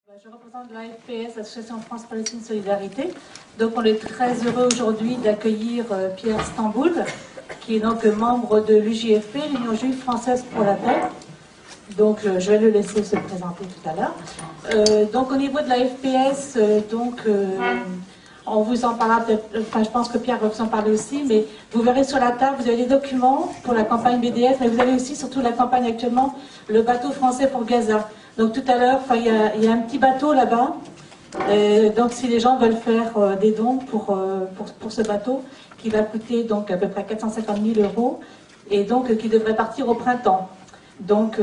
Je représente l'AFPS, l'Association France-Palestine Solidarité. Donc on est très heureux aujourd'hui d'accueillir Pierre Stamboul, qui est donc membre de l'UJFP, l'Union Juive Française pour la Paix. Donc je vais le laisser se présenter tout à l'heure. Donc au niveau de l'AFPS, on vous en parlera peut-être, enfin je pense que Pierre va vous en parler aussi, mais vous verrez sur la table, vous avez des documents pour la campagne BDS, mais vous avez aussi surtout la campagne actuellement, le bateau français pour Gaza. Donc tout à l'heure, il y a un petit bateau là-bas, donc si les gens veulent faire des dons pour ce bateau, qui va coûter donc à peu près 450 000 €, et donc qui devrait partir au printemps. Donc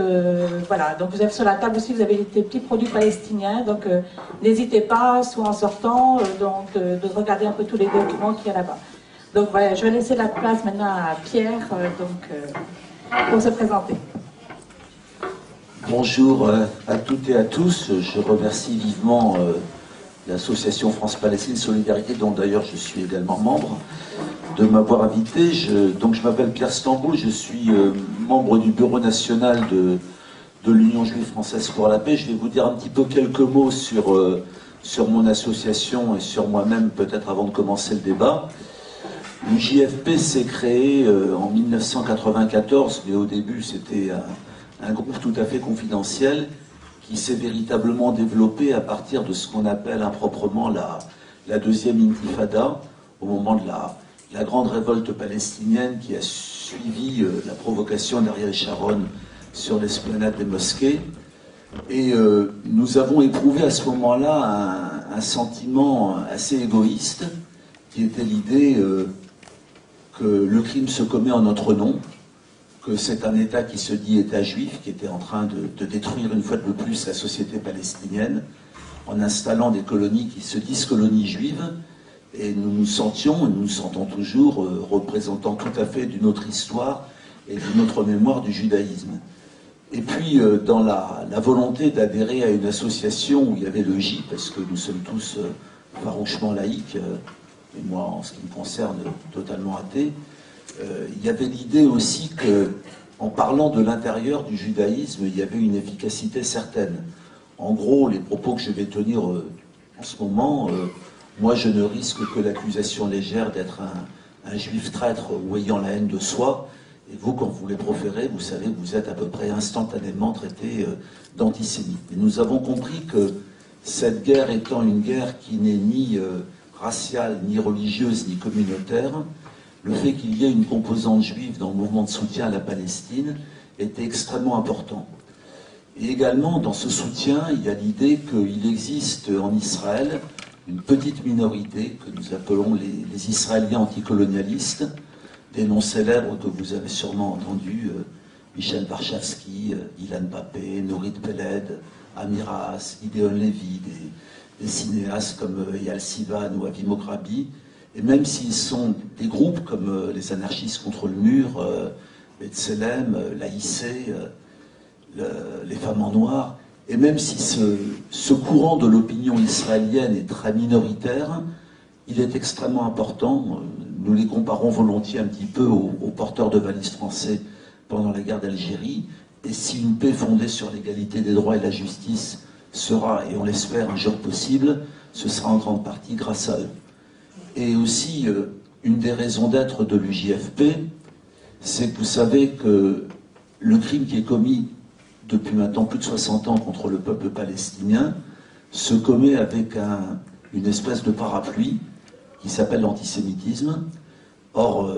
voilà, donc vous avez sur la table aussi, vous avez des petits produits palestiniens, donc n'hésitez pas, soit en sortant, de regarder un peu tous les documents qu'il y a là-bas. Donc voilà, je vais laisser la place maintenant à Pierre, pour se présenter. Bonjour à toutes et à tous, je remercie vivement l'association France-Palestine Solidarité, dont d'ailleurs je suis également membre, de m'avoir invité. Donc je m'appelle Pierre Stamboul, je suis membre du bureau national de l'Union Juive Française pour la Paix. Je vais vous dire un petit peu quelques mots sur mon association et sur moi-même, peut-être avant de commencer le débat. L'UJFP s'est créé en 1994, mais au début c'était un groupe tout à fait confidentiel qui s'est véritablement développé à partir de ce qu'on appelle improprement la deuxième intifada, au moment de la grande révolte palestinienne qui a suivi la provocation d'Ariel Sharon sur l'esplanade des mosquées. Et nous avons éprouvé à ce moment-là un sentiment assez égoïste, qui était l'idée que le crime se commet en notre nom, que c'est un État qui se dit État juif, qui était en train de détruire une fois de plus la société palestinienne, en installant des colonies qui se disent colonies juives. Et nous nous sentions, et nous nous sentons toujours, représentants tout à fait d'une autre histoire et d'une autre mémoire du judaïsme. Et puis, dans la volonté d'adhérer à une association où il y avait le J, parce que nous sommes tous farouchement laïcs, et moi, en ce qui me concerne, totalement athée, il y avait l'idée aussi que, en parlant de l'intérieur du judaïsme, il y avait une efficacité certaine. En gros, les propos que je vais tenir en ce moment, moi je ne risque que l'accusation légère d'être un juif traître ou ayant la haine de soi, et vous, quand vous les proférez, vous savez que vous êtes à peu près instantanément traité d'antisémite. Et nous avons compris que cette guerre étant une guerre qui n'est ni raciale, ni religieuse, ni communautaire, le fait qu'il y ait une composante juive dans le mouvement de soutien à la Palestine était extrêmement important. Et également, dans ce soutien, il y a l'idée qu'il existe en Israël une petite minorité que nous appelons les Israéliens anticolonialistes, des noms célèbres que vous avez sûrement entendus, Michel Warshawski, Ilan Pappé, Nourit Peled, Amiras, Gideon Levy, des cinéastes comme Eyal Sivan ou Avi Mokrabi. Et même s'ils sont des groupes comme les anarchistes contre le mur, B'Tselem, l'AIC, les femmes en noir, et même si ce courant de l'opinion israélienne est très minoritaire, il est extrêmement important. Nous les comparons volontiers un petit peu aux porteurs de valises français pendant la guerre d'Algérie. Et si une paix fondée sur l'égalité des droits et la justice sera, et on l'espère, un jour possible, ce sera en grande partie grâce à eux. Et aussi, une des raisons d'être de l'UJFP, c'est que vous savez que le crime qui est commis depuis maintenant plus de 60 ans contre le peuple palestinien se commet avec une espèce de parapluie qui s'appelle l'antisémitisme. Or,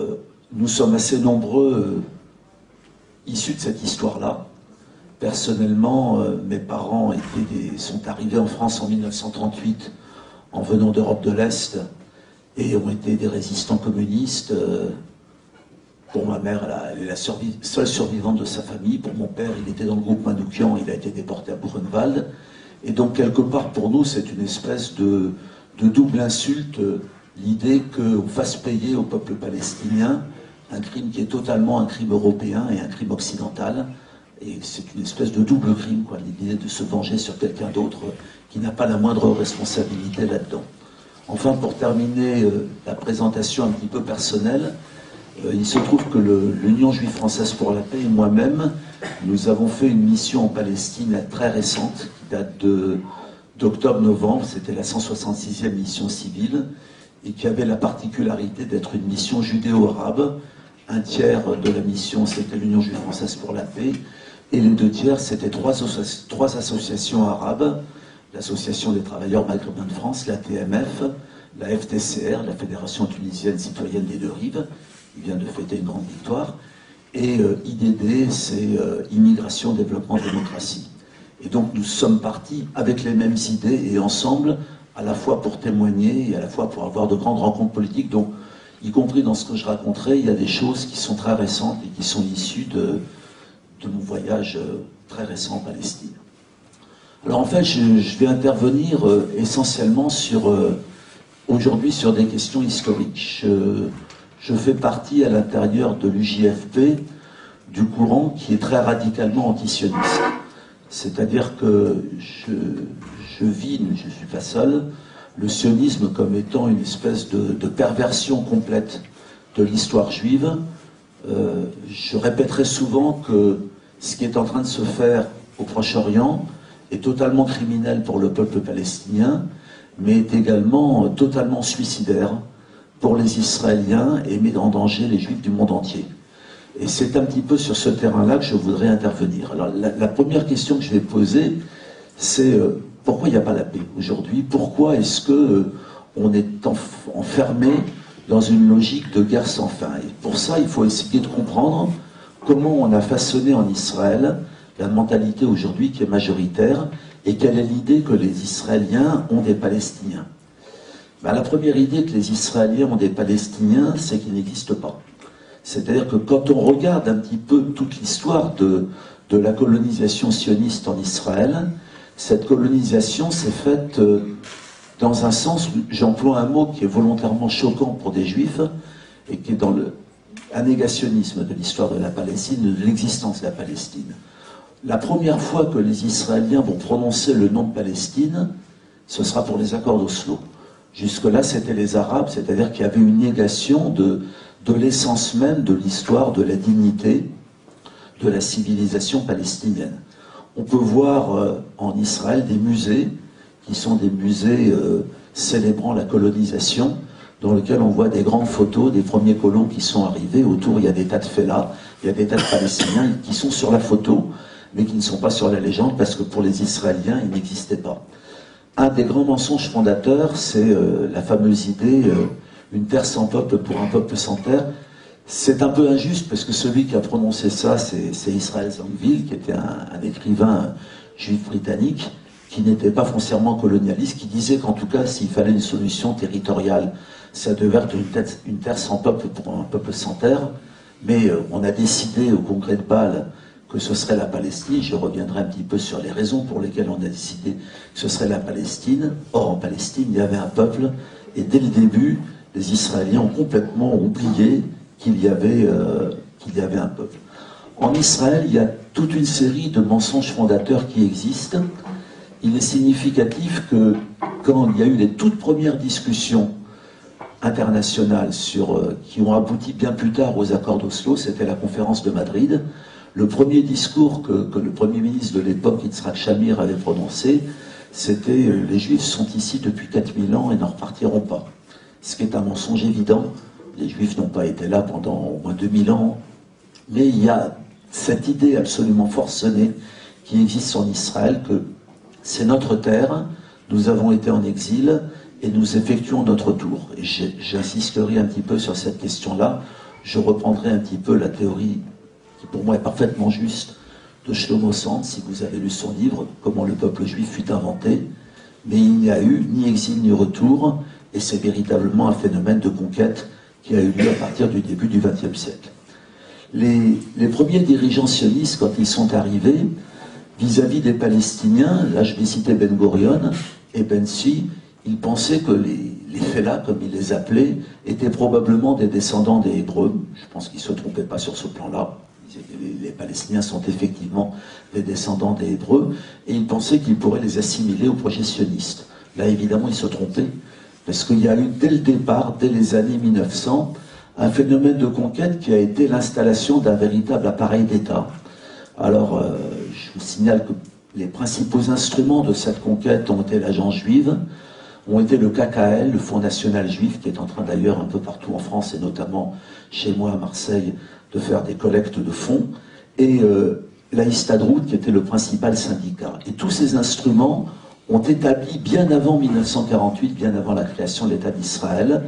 nous sommes assez nombreux issus de cette histoire-là. Personnellement, mes parents sont arrivés en France en 1938 en venant d'Europe de l'Est et ont été des résistants communistes. Pour ma mère, elle est la seule survivante de sa famille. Pour mon père, il était dans le groupe Manoukian, il a été déporté à Buchenwald. Et donc, quelque part, pour nous, c'est une espèce de double insulte, l'idée qu'on fasse payer au peuple palestinien un crime qui est totalement un crime européen et un crime occidental. Et c'est une espèce de double crime, quoi, l'idée de se venger sur quelqu'un d'autre qui n'a pas la moindre responsabilité là-dedans. Enfin, pour terminer la présentation un petit peu personnelle, il se trouve que l'Union Juive Française pour la Paix et moi-même, nous avons fait une mission en Palestine très récente, qui date de d'octobre-novembre, c'était la 166e mission civile, et qui avait la particularité d'être une mission judéo-arabe. Un tiers de la mission, c'était l'Union juive française pour la paix, et les 2 tiers, c'était trois associations arabes, l'Association des travailleurs maghrébins de France, la TMF, la FTCR, la Fédération tunisienne citoyenne des 2 rives, qui vient de fêter une grande victoire, et IDD, c'est Immigration, Développement, Démocratie. Et donc nous sommes partis avec les mêmes idées et ensemble, à la fois pour témoigner et à la fois pour avoir de grandes rencontres politiques. Donc, y compris dans ce que je raconterai, il y a des choses qui sont très récentes et qui sont issues de mon voyage très récent en Palestine. Alors en fait, je vais intervenir essentiellement aujourd'hui sur des questions historiques. Je fais partie à l'intérieur de l'UJFP du courant qui est très radicalement antisioniste. C'est-à-dire que je vis, je ne suis pas seul, le sionisme comme étant une espèce de perversion complète de l'histoire juive. Je répéterai souvent que ce qui est en train de se faire au Proche-Orient est totalement criminel pour le peuple palestinien, mais est également totalement suicidaire pour les Israéliens et met en danger les Juifs du monde entier. Et c'est un petit peu sur ce terrain-là que je voudrais intervenir. Alors la première question que je vais poser, c'est pourquoi il n'y a pas la paix aujourd'hui? Pourquoi est-ce qu'on est enfermé dans une logique de guerre sans fin? Et pour ça, il faut essayer de comprendre comment on a façonné en Israël la mentalité aujourd'hui qui est majoritaire et quelle est l'idée que les Israéliens ont des Palestiniens. Ben, la première idée que les Israéliens ont des Palestiniens, c'est qu'ils n'existent pas. C'est-à-dire que quand on regarde un petit peu toute l'histoire de la colonisation sioniste en Israël, cette colonisation s'est faite dans un sens, j'emploie un mot qui est volontairement choquant pour des Juifs, et qui est dans un négationnisme de l'histoire de la Palestine, de l'existence de la Palestine. La première fois que les Israéliens vont prononcer le nom de Palestine, ce sera pour les accords d'Oslo. Jusque-là, c'était les Arabes, c'est-à-dire qu'il y avait une négation de l'essence même de l'histoire, de la dignité, de la civilisation palestinienne. On peut voir en Israël des musées, qui sont des musées célébrant la colonisation, dans lesquels on voit des grandes photos des premiers colons qui sont arrivés. Autour, il y a des tas de fellahs, il y a des tas de Palestiniens qui sont sur la photo, mais qui ne sont pas sur la légende, parce que pour les Israéliens, ils n'existaient pas. Un des grands mensonges fondateurs, c'est la fameuse idée une terre sans peuple pour un peuple sans terre. C'est un peu injuste, parce que celui qui a prononcé ça, c'est Israël Zangwill, qui était un écrivain juif britannique, qui n'était pas foncièrement colonialiste, qui disait qu'en tout cas, s'il fallait une solution territoriale, ça devait être une terre sans peuple pour un peuple sans terre. Mais on a décidé au congrès de Bâle que ce serait la Palestine. Je reviendrai un petit peu sur les raisons pour lesquelles on a décidé que ce serait la Palestine. Or, en Palestine, il y avait un peuple, et dès le début, les Israéliens ont complètement oublié qu'il y avait un peuple. En Israël, il y a toute une série de mensonges fondateurs qui existent. Il est significatif que quand il y a eu les toutes premières discussions internationales qui ont abouti bien plus tard aux accords d'Oslo, c'était la conférence de Madrid, le premier discours que le Premier ministre de l'époque, Yitzhak Shamir, avait prononcé, c'était « Les Juifs sont ici depuis 4000 ans et n'en repartiront pas ». Ce qui est un mensonge évident. Les Juifs n'ont pas été là pendant au moins 2000 ans. Mais il y a cette idée absolument forcenée qui existe en Israël que c'est notre terre, nous avons été en exil et nous effectuons notre tour. Et j'insisterai un petit peu sur cette question-là. Je reprendrai un petit peu la théorie qui pour moi est parfaitement juste de Shlomo Sand, si vous avez lu son livre « Comment le peuple juif fut inventé ». Mais il n'y a eu ni exil ni retour, et c'est véritablement un phénomène de conquête qui a eu lieu à partir du début du XXe siècle. Les premiers dirigeants sionistes, quand ils sont arrivés, vis-à-vis des Palestiniens, là je vais citer Ben Gurion et Ben-Si, ils pensaient que les fellahs, comme ils les appelaient, étaient probablement des descendants des Hébreux. Je pense qu'ils ne se trompaient pas sur ce plan-là. Les Palestiniens sont effectivement des descendants des Hébreux, et ils pensaient qu'ils pourraient les assimiler au projet sioniste. Là, évidemment, ils se trompaient, parce qu'il y a eu, dès le départ, dès les années 1900, un phénomène de conquête qui a été l'installation d'un véritable appareil d'État. Alors, je vous signale que les principaux instruments de cette conquête ont été l'agence juive, ont été le KKL, le Fonds National Juif, qui est en train d'ailleurs un peu partout en France, et notamment chez moi à Marseille, de faire des collectes de fonds, et la Histadrout, qui était le principal syndicat. Et tous ces instruments ont établi, bien avant 1948, bien avant la création de l'État d'Israël,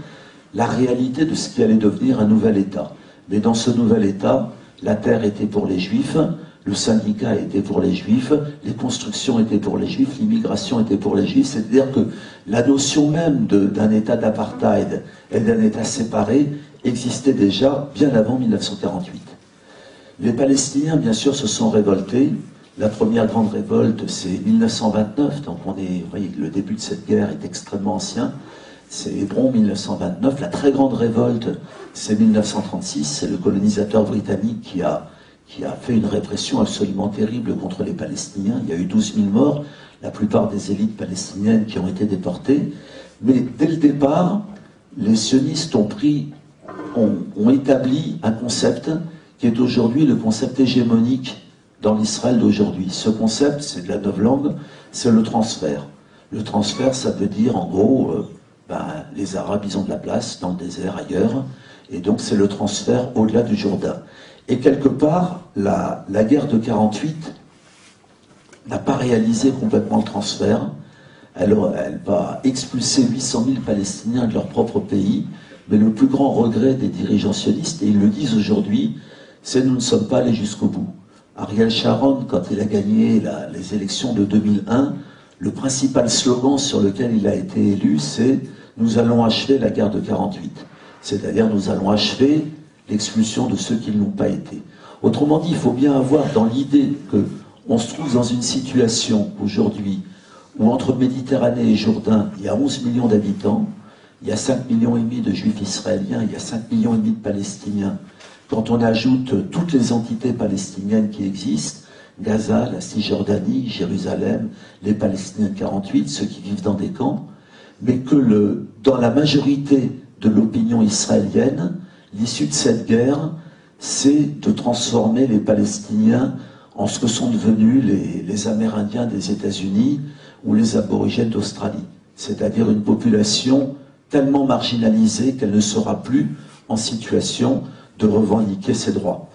la réalité de ce qui allait devenir un nouvel État. Mais dans ce nouvel État, la terre était pour les Juifs, le syndicat était pour les Juifs, les constructions étaient pour les Juifs, l'immigration était pour les Juifs, c'est-à-dire que la notion même d'un État d'apartheid et d'un État séparé existait déjà bien avant 1948. Les Palestiniens, bien sûr, se sont révoltés. La première grande révolte, c'est 1929, donc vous voyez, le début de cette guerre est extrêmement ancien. C'est Hébron, 1929. La très grande révolte, c'est 1936. C'est le colonisateur britannique qui a fait une répression absolument terrible contre les Palestiniens. Il y a eu 12 000 morts, la plupart des élites palestiniennes qui ont été déportées. Mais dès le départ, les sionistes ont établi un concept qui est aujourd'hui le concept hégémonique dans l'Israël d'aujourd'hui. Ce concept, c'est de la novlangue, c'est le transfert. Le transfert, ça veut dire en gros, les Arabes, ils ont de la place dans le désert, ailleurs, et donc c'est le transfert au-delà du Jourdain. Et quelque part, la guerre de 48 n'a pas réalisé complètement le transfert. Elle va expulser 800 000 Palestiniens de leur propre pays, mais le plus grand regret des dirigeants sionistes, et ils le disent aujourd'hui, c'est nous ne sommes pas allés jusqu'au bout. Ariel Sharon, quand il a gagné les élections de 2001, le principal slogan sur lequel il a été élu, c'est « Nous allons achever la guerre de 48 ». C'est-à-dire nous allons achever l'expulsion de ceux qui ne l'ont pas été. Autrement dit, il faut bien avoir dans l'idée qu'on se trouve dans une situation aujourd'hui où entre Méditerranée et Jourdain, il y a 11 millions d'habitants, il y a 5,5 millions de Juifs israéliens, il y a 5,5 millions de Palestiniens. Quand on ajoute toutes les entités palestiniennes qui existent, Gaza, la Cisjordanie, Jérusalem, les Palestiniens de 48, ceux qui vivent dans des camps, mais que dans la majorité de l'opinion israélienne, l'issue de cette guerre, c'est de transformer les Palestiniens en ce que sont devenus les Amérindiens des États-Unis ou les aborigènes d'Australie. C'est-à-dire une population tellement marginalisée qu'elle ne sera plus en situation de revendiquer ses droits.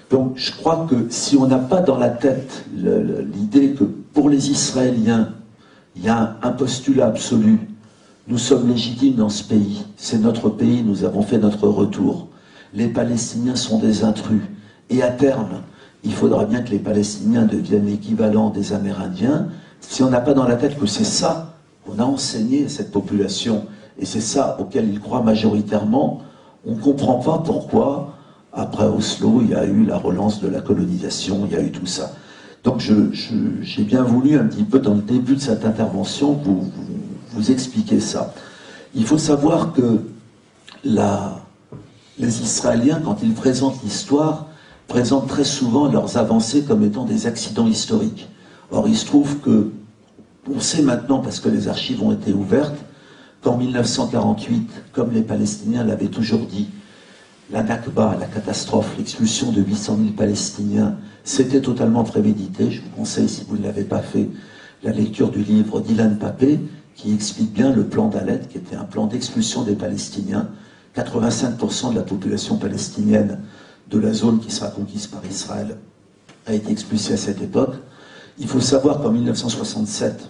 Donc je crois que si on n'a pas dans la tête l'idée que pour les Israéliens, il y a un postulat absolu, nous sommes légitimes dans ce pays, c'est notre pays, nous avons fait notre retour. Les Palestiniens sont des intrus. Et à terme, il faudra bien que les Palestiniens deviennent l'équivalent des Amérindiens. Si on n'a pas dans la tête que c'est ça qu'on a enseigné à cette population, et c'est ça auquel ils croient majoritairement, on ne comprend pas pourquoi, après Oslo, il y a eu la relance de la colonisation, il y a eu tout ça. Donc j'ai bien voulu un petit peu, dans le début de cette intervention, vous expliquer ça. Il faut savoir que les Israéliens, quand ils présentent l'histoire, présentent très souvent leurs avancées comme étant des accidents historiques. Or, il se trouve que, on sait maintenant, parce que les archives ont été ouvertes, qu'en 1948, comme les Palestiniens l'avaient toujours dit, la Nakba, la catastrophe, l'expulsion de 800 000 Palestiniens, c'était totalement prémédité. Je vous conseille, si vous ne l'avez pas fait, la lecture du livre d'Ilan Papé, qui explique bien le plan d'Alet, qui était un plan d'expulsion des Palestiniens. 85% de la population palestinienne de la zone qui sera conquise par Israël a été expulsée à cette époque. Il faut savoir qu'en 1967,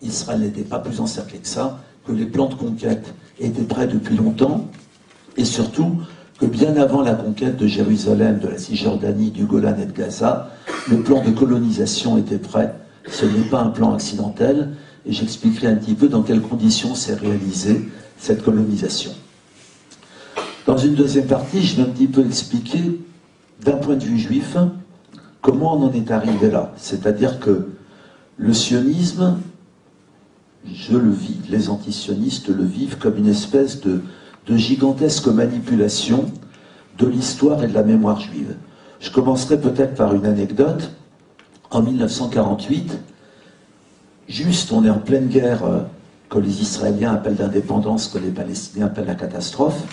Israël n'était pas plus encerclé que ça, que les plans de conquête étaient prêts depuis longtemps, et surtout que bien avant la conquête de Jérusalem, de la Cisjordanie, du Golan et de Gaza, le plan de colonisation était prêt. Ce n'est pas un plan accidentel, et j'expliquerai un petit peu dans quelles conditions s'est réalisée cette colonisation. Dans une deuxième partie, je vais un petit peu expliquer, d'un point de vue juif, comment on en est arrivé là. C'est-à-dire que le sionisme, je le vis, les antisionistes le vivent comme une espèce de gigantesque manipulation de l'histoire et de la mémoire juive. Je commencerai peut-être par une anecdote. En 1948, juste, on est en pleine guerre que les Israéliens appellent d'indépendance, que les Palestiniens appellent la catastrophe.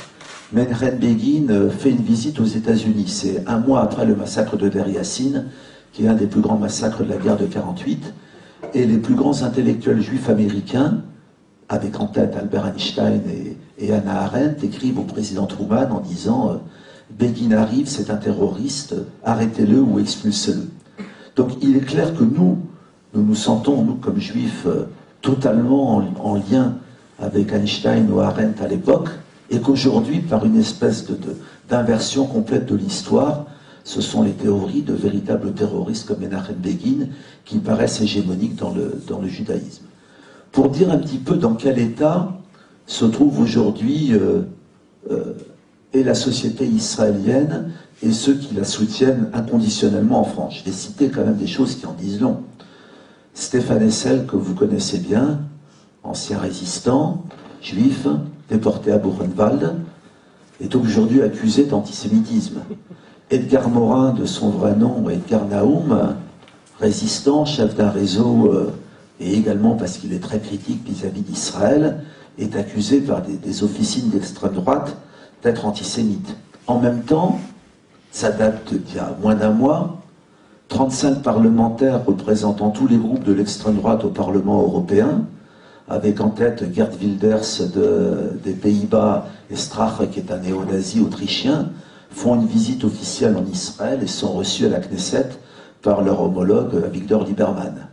Menachem Begin fait une visite aux États-Unis. C'est un mois après le massacre de Deir Yassin qui est un des plus grands massacres de la guerre de 48, et les plus grands intellectuels juifs américains, avec en tête Albert Einstein et Hannah Arendt, écrivent au président Truman en disant Begin arrive, c'est un terroriste, arrêtez-le ou expulsez-le. Donc il est clair que nous nous sentons, nous comme juifs, totalement en lien avec Einstein ou Arendt à l'époque, et qu'aujourd'hui, par une espèce d'inversion complète de l'histoire, ce sont les théories de véritables terroristes comme Menachem Begin qui paraissent hégémoniques dans le judaïsme. Pour dire un petit peu dans quel état se trouve aujourd'hui et la société israélienne et ceux qui la soutiennent inconditionnellement en France. Je vais citer quand même des choses qui en disent long. Stéphane Hessel, que vous connaissez bien, ancien résistant, juif, déporté à Buchenwald, est aujourd'hui accusé d'antisémitisme. Edgar Morin, de son vrai nom, Edgar Naoum, résistant, chef d'un réseau, et également parce qu'il est très critique vis-à-vis d'Israël, est accusé par des officines d'extrême droite d'être antisémite. En même temps, ça date d'il y a moins d'un mois, 35 parlementaires représentant tous les groupes de l'extrême droite au Parlement européen, avec en tête Geert Wilders des Pays-Bas et Strache, qui est un néo-nazi autrichien, font une visite officielle en Israël et sont reçus à la Knesset par leur homologue Avigdor Lieberman.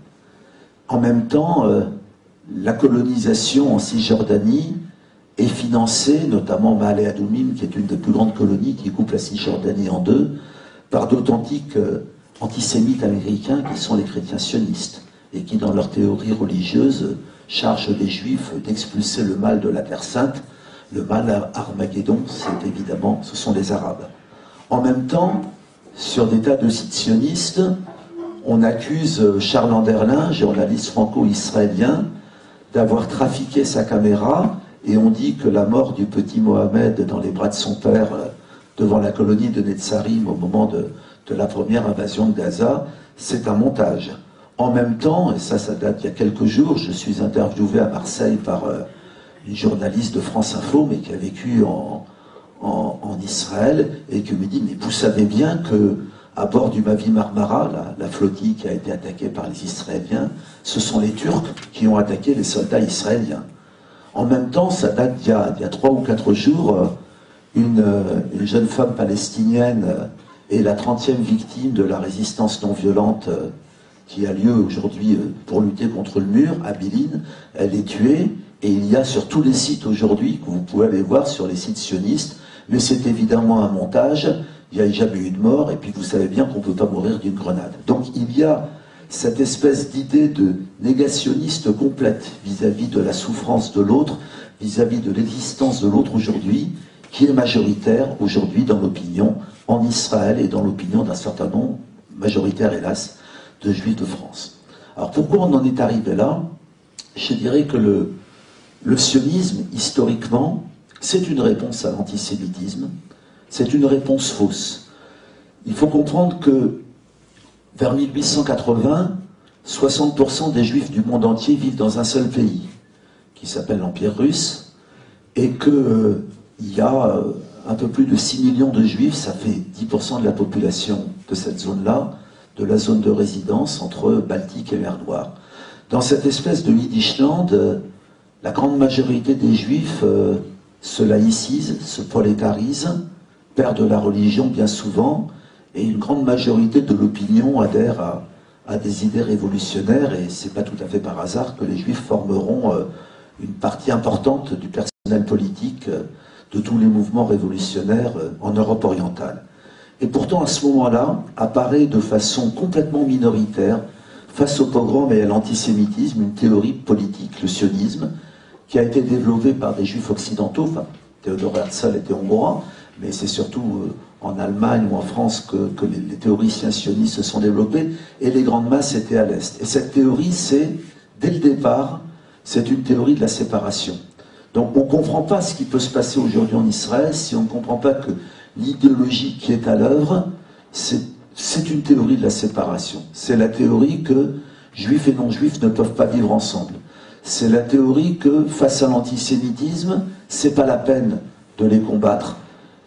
En même temps, la colonisation en Cisjordanie est financée, notamment Maale Adumim, qui est une des plus grandes colonies qui coupe la Cisjordanie en deux, par d'authentiques antisémites américains qui sont les chrétiens sionistes et qui, dans leur théorie religieuse, chargent les juifs d'expulser le mal de la Terre Sainte. Le mal à Armageddon, c'est évidemment, ce sont les Arabes. En même temps, sur des tas de sites sionistes, on accuse Charles Anderlin, journaliste franco-israélien, d'avoir trafiqué sa caméra, et on dit que la mort du petit Mohamed dans les bras de son père devant la colonie de Netzarim au moment de la première invasion de Gaza, c'est un montage. En même temps, et ça date il y a quelques jours, je suis interviewé à Marseille par une journaliste de France Info, mais qui a vécu en Israël, et qui me dit, mais vous savez bien que à bord du Mavi Marmara, la flottille qui a été attaquée par les Israéliens, ce sont les Turcs qui ont attaqué les soldats israéliens. En même temps, ça date il y a 3 ou 4 jours, une jeune femme palestinienne est la 30e victime de la résistance non violente qui a lieu aujourd'hui pour lutter contre le mur, à Bilin. Elle est tuée, et il y a sur tous les sites aujourd'hui, que vous pouvez aller voir sur les sites sionistes, mais c'est évidemment un montage, il n'y a jamais eu de mort, et puis vous savez bien qu'on ne peut pas mourir d'une grenade. Donc il y a cette espèce d'idée de négationniste complète vis-à-vis de la souffrance de l'autre, vis-à-vis de l'existence de l'autre aujourd'hui, qui est majoritaire aujourd'hui dans l'opinion en Israël et dans l'opinion d'un certain nombre, majoritaire hélas, de juifs de France. Alors pourquoi on en est arrivé là? Je dirais que le sionisme, historiquement, c'est une réponse à l'antisémitisme, c'est une réponse fausse. Il faut comprendre que vers 1880, 60% des juifs du monde entier vivent dans un seul pays, qui s'appelle l'Empire russe, et qu'il y a un peu plus de 6 millions de juifs, ça fait 10% de la population de cette zone-là, de la zone de résidence entre Baltique et mer Noire. Dans cette espèce de Yiddishland, la grande majorité des juifs se laïcisent, se prolétarisent, perdent la religion bien souvent, et une grande majorité de l'opinion adhère à des idées révolutionnaires, et c'est pas tout à fait par hasard que les juifs formeront une partie importante du personnel politique de tous les mouvements révolutionnaires en Europe orientale. Et pourtant, à ce moment-là, apparaît de façon complètement minoritaire, face au pogrom et à l'antisémitisme, une théorie politique, le sionisme, qui a été développée par des juifs occidentaux. Enfin, Théodore Herzl était hongrois, mais c'est surtout en Allemagne ou en France que les théoriciens sionistes se sont développés, et les grandes masses étaient à l'Est. Et cette théorie, c'est, dès le départ, c'est une théorie de la séparation. Donc on ne comprend pas ce qui peut se passer aujourd'hui en Israël si on ne comprend pas que l'idéologie qui est à l'œuvre, c'est une théorie de la séparation. C'est la théorie que juifs et non-juifs ne peuvent pas vivre ensemble. C'est la théorie que, face à l'antisémitisme, c'est pas la peine de les combattre.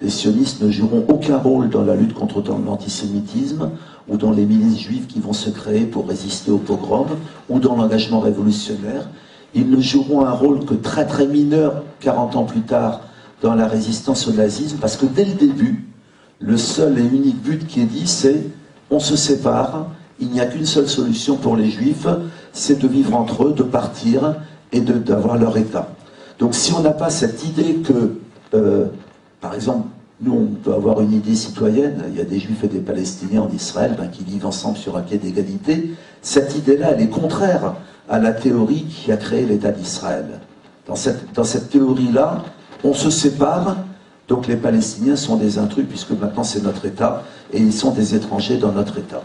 Les sionistes ne joueront aucun rôle dans la lutte contre l'antisémitisme, ou dans les milices juives qui vont se créer pour résister au pogrom, ou dans l'engagement révolutionnaire. Ils ne joueront un rôle que très très mineur, 40 ans plus tard, dans la résistance au nazisme, parce que dès le début, le seul et unique but qui est dit, c'est on se sépare, il n'y a qu'une seule solution pour les juifs, c'est de vivre entre eux, de partir et d'avoir leur État. Donc si on n'a pas cette idée que, par exemple, nous on peut avoir une idée citoyenne, il y a des juifs et des palestiniens en Israël qui vivent ensemble sur un pied d'égalité, cette idée-là, elle est contraire à la théorie qui a créé l'État d'Israël. Dans cette théorie-là, on se sépare, donc les Palestiniens sont des intrus, puisque maintenant c'est notre État, et ils sont des étrangers dans notre État.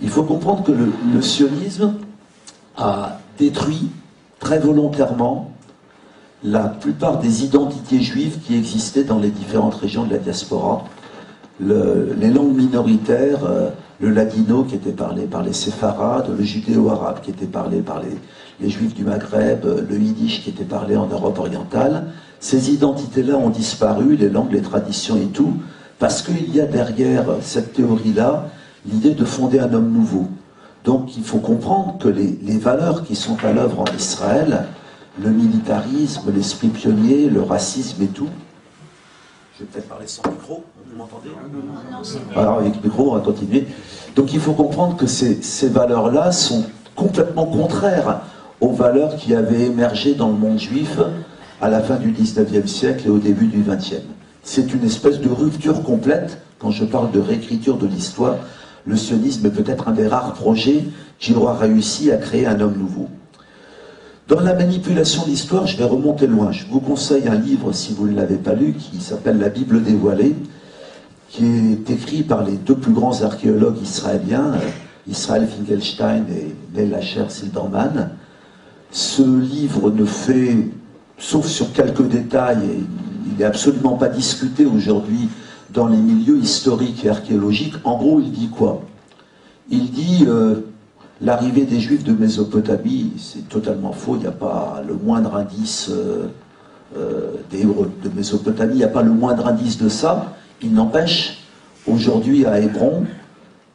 Il faut comprendre que le sionisme a détruit très volontairement la plupart des identités juives qui existaient dans les différentes régions de la diaspora. Les langues minoritaires, le ladino qui était parlé par les séfarades, le judéo-arabe qui était parlé par les juifs du Maghreb, le yiddish qui était parlé en Europe orientale, ces identités-là ont disparu, les langues, les traditions et tout, parce qu'il y a derrière cette théorie-là l'idée de fonder un homme nouveau. Donc il faut comprendre que les valeurs qui sont à l'œuvre en Israël, le militarisme, l'esprit pionnier, le racisme et tout. Je vais peut-être parler sans micro, vous m'entendez? Non, alors avec le micro, on va continuer. Donc il faut comprendre que ces valeurs-là sont complètement contraires aux valeurs qui avaient émergé dans le monde juif à la fin du 19e siècle et au début du 20e. C'est une espèce de rupture complète. Quand je parle de réécriture de l'histoire, le sionisme est peut-être un des rares projets qui aura réussi à créer un homme nouveau. Dans la manipulation de l'histoire, je vais remonter loin. Je vous conseille un livre, si vous ne l'avez pas lu, qui s'appelle La Bible dévoilée, qui est écrit par les deux plus grands archéologues israéliens, Israël Finkelstein et Neil Asher Silberman. Ce livre ne fait, sauf sur quelques détails, et il n'est absolument pas discuté aujourd'hui dans les milieux historiques et archéologiques. En gros, il dit quoi? Il dit l'arrivée des Juifs de Mésopotamie, c'est totalement faux, il n'y a pas le moindre indice des Hébreux de Mésopotamie, il n'y a pas le moindre indice de ça. Il n'empêche, aujourd'hui à Hébron,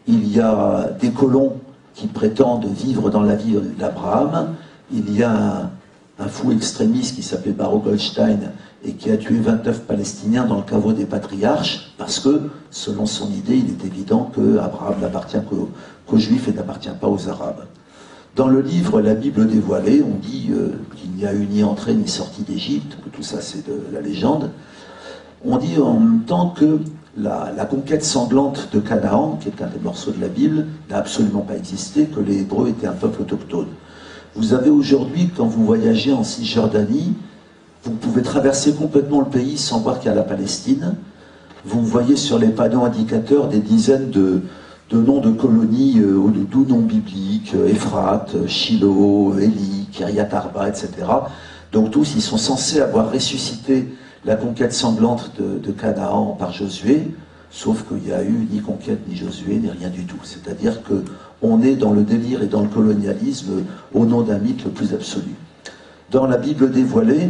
il y a des colons qui prétendent vivre dans la ville d'Abraham, il y a un fou extrémiste qui s'appelait Baruch Goldstein et qui a tué 29 Palestiniens dans le caveau des patriarches, parce que, selon son idée, il est évident qu'Abraham n'appartient qu'aux Juifs et n'appartient pas aux Arabes. Dans le livre La Bible dévoilée, on dit qu'il n'y a eu ni entrée ni sortie d'Égypte, que tout ça c'est de la légende. On dit en même temps que la conquête sanglante de Canaan, qui est un des morceaux de la Bible, n'a absolument pas existé, que les Hébreux étaient un peuple autochtone. Vous avez aujourd'hui, quand vous voyagez en Cisjordanie, vous pouvez traverser complètement le pays sans voir qu'il y a la Palestine. Vous voyez sur les panneaux indicateurs des dizaines de noms de colonies d'où non bibliques, Ephrat, Shiloh, Élie, Kiryat Arba, etc. Donc tous, ils sont censés avoir ressuscité la conquête sanglante de Canaan par Josué, sauf qu'il n'y a eu ni conquête, ni Josué, ni rien du tout. C'est-à-dire qu'on est dans le délire et dans le colonialisme au nom d'un mythe le plus absolu. Dans la Bible dévoilée,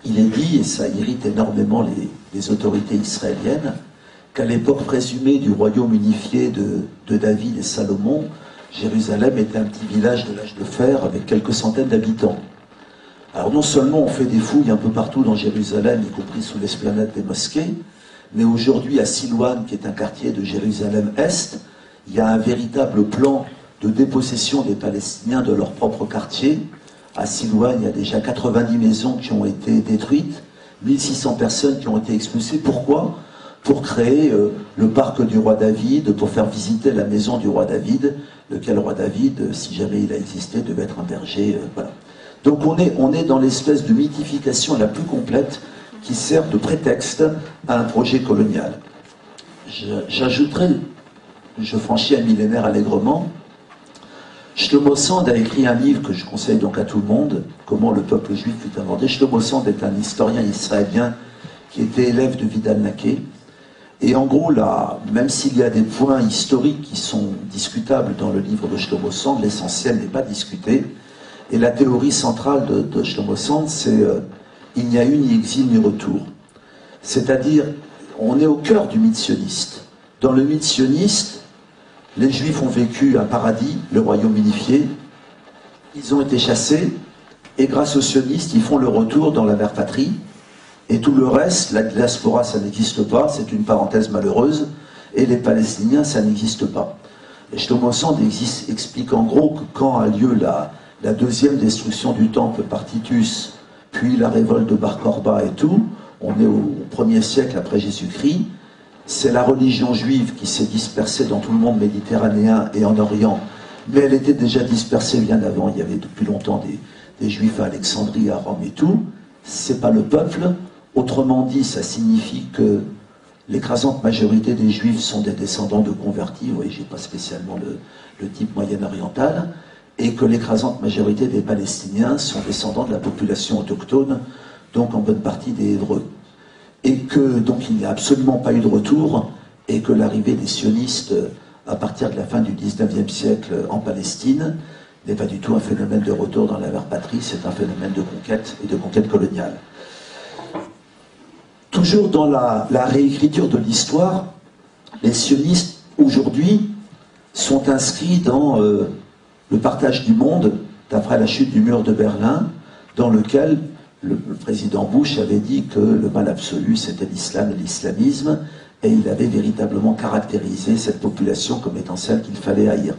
il est dit, et ça irrite énormément les autorités israéliennes, qu'à l'époque présumée du royaume unifié de David et Salomon, Jérusalem était un petit village de l'âge de fer avec quelques centaines d'habitants. Alors non seulement on fait des fouilles un peu partout dans Jérusalem, y compris sous l'esplanade des mosquées, mais aujourd'hui à Silouane, qui est un quartier de Jérusalem-Est, il y a un véritable plan de dépossession des Palestiniens de leur propre quartier. À Silouane, il y a déjà 90 maisons qui ont été détruites, 1600 personnes qui ont été expulsées. Pourquoi? Pour créer le parc du roi David, pour faire visiter la maison du roi David, lequel roi David, si jamais il a existé, devait être un berger. Voilà. Donc on est dans l'espèce de mythification la plus complète qui sert de prétexte à un projet colonial. J'ajouterais, je franchis un millénaire allègrement, Shlomo Sand a écrit un livre que je conseille donc à tout le monde, Comment le peuple juif fut inventé. Shlomo Sand est un historien israélien qui était élève de Vidal Naquet. Et en gros, là, même s'il y a des points historiques qui sont discutables dans le livre de Shlomo Sand, l'essentiel n'est pas discuté. Et la théorie centrale de Shlomo Sand, c'est il n'y a eu ni exil ni retour. C'est-à-dire, on est au cœur du mythe sioniste. Dans le mythe sioniste, les Juifs ont vécu un paradis, le royaume unifié, ils ont été chassés, et grâce aux sionistes, ils font le retour dans la mère patrie, et tout le reste, la diaspora, ça n'existe pas, c'est une parenthèse malheureuse, et les Palestiniens, ça n'existe pas. Et Shlomo Sand explique en gros que quand a lieu la deuxième destruction du temple par Titus, puis la révolte de Bar Korba et tout, on est au 1er siècle après Jésus-Christ, c'est la religion juive qui s'est dispersée dans tout le monde méditerranéen et en Orient, mais elle était déjà dispersée bien avant, il y avait depuis longtemps des Juifs à Alexandrie, à Rome et tout, c'est pas le peuple, autrement dit, ça signifie que l'écrasante majorité des Juifs sont des descendants de convertis, vous voyez, j'ai pas spécialement le type moyen-oriental, et que l'écrasante majorité des Palestiniens sont descendants de la population autochtone, donc en bonne partie des Hébreux. Et que donc il n'y a absolument pas eu de retour, et que l'arrivée des sionistes à partir de la fin du 19e siècle en Palestine n'est pas du tout un phénomène de retour dans la mère patrie, c'est un phénomène de conquête et de conquête coloniale. Toujours dans la réécriture de l'histoire, les sionistes aujourd'hui sont inscrits dans le partage du monde d'après la chute du mur de Berlin, dans lequel le président Bush avait dit que le mal absolu c'était l'islam et l'islamisme, et il avait véritablement caractérisé cette population comme étant celle qu'il fallait haïr.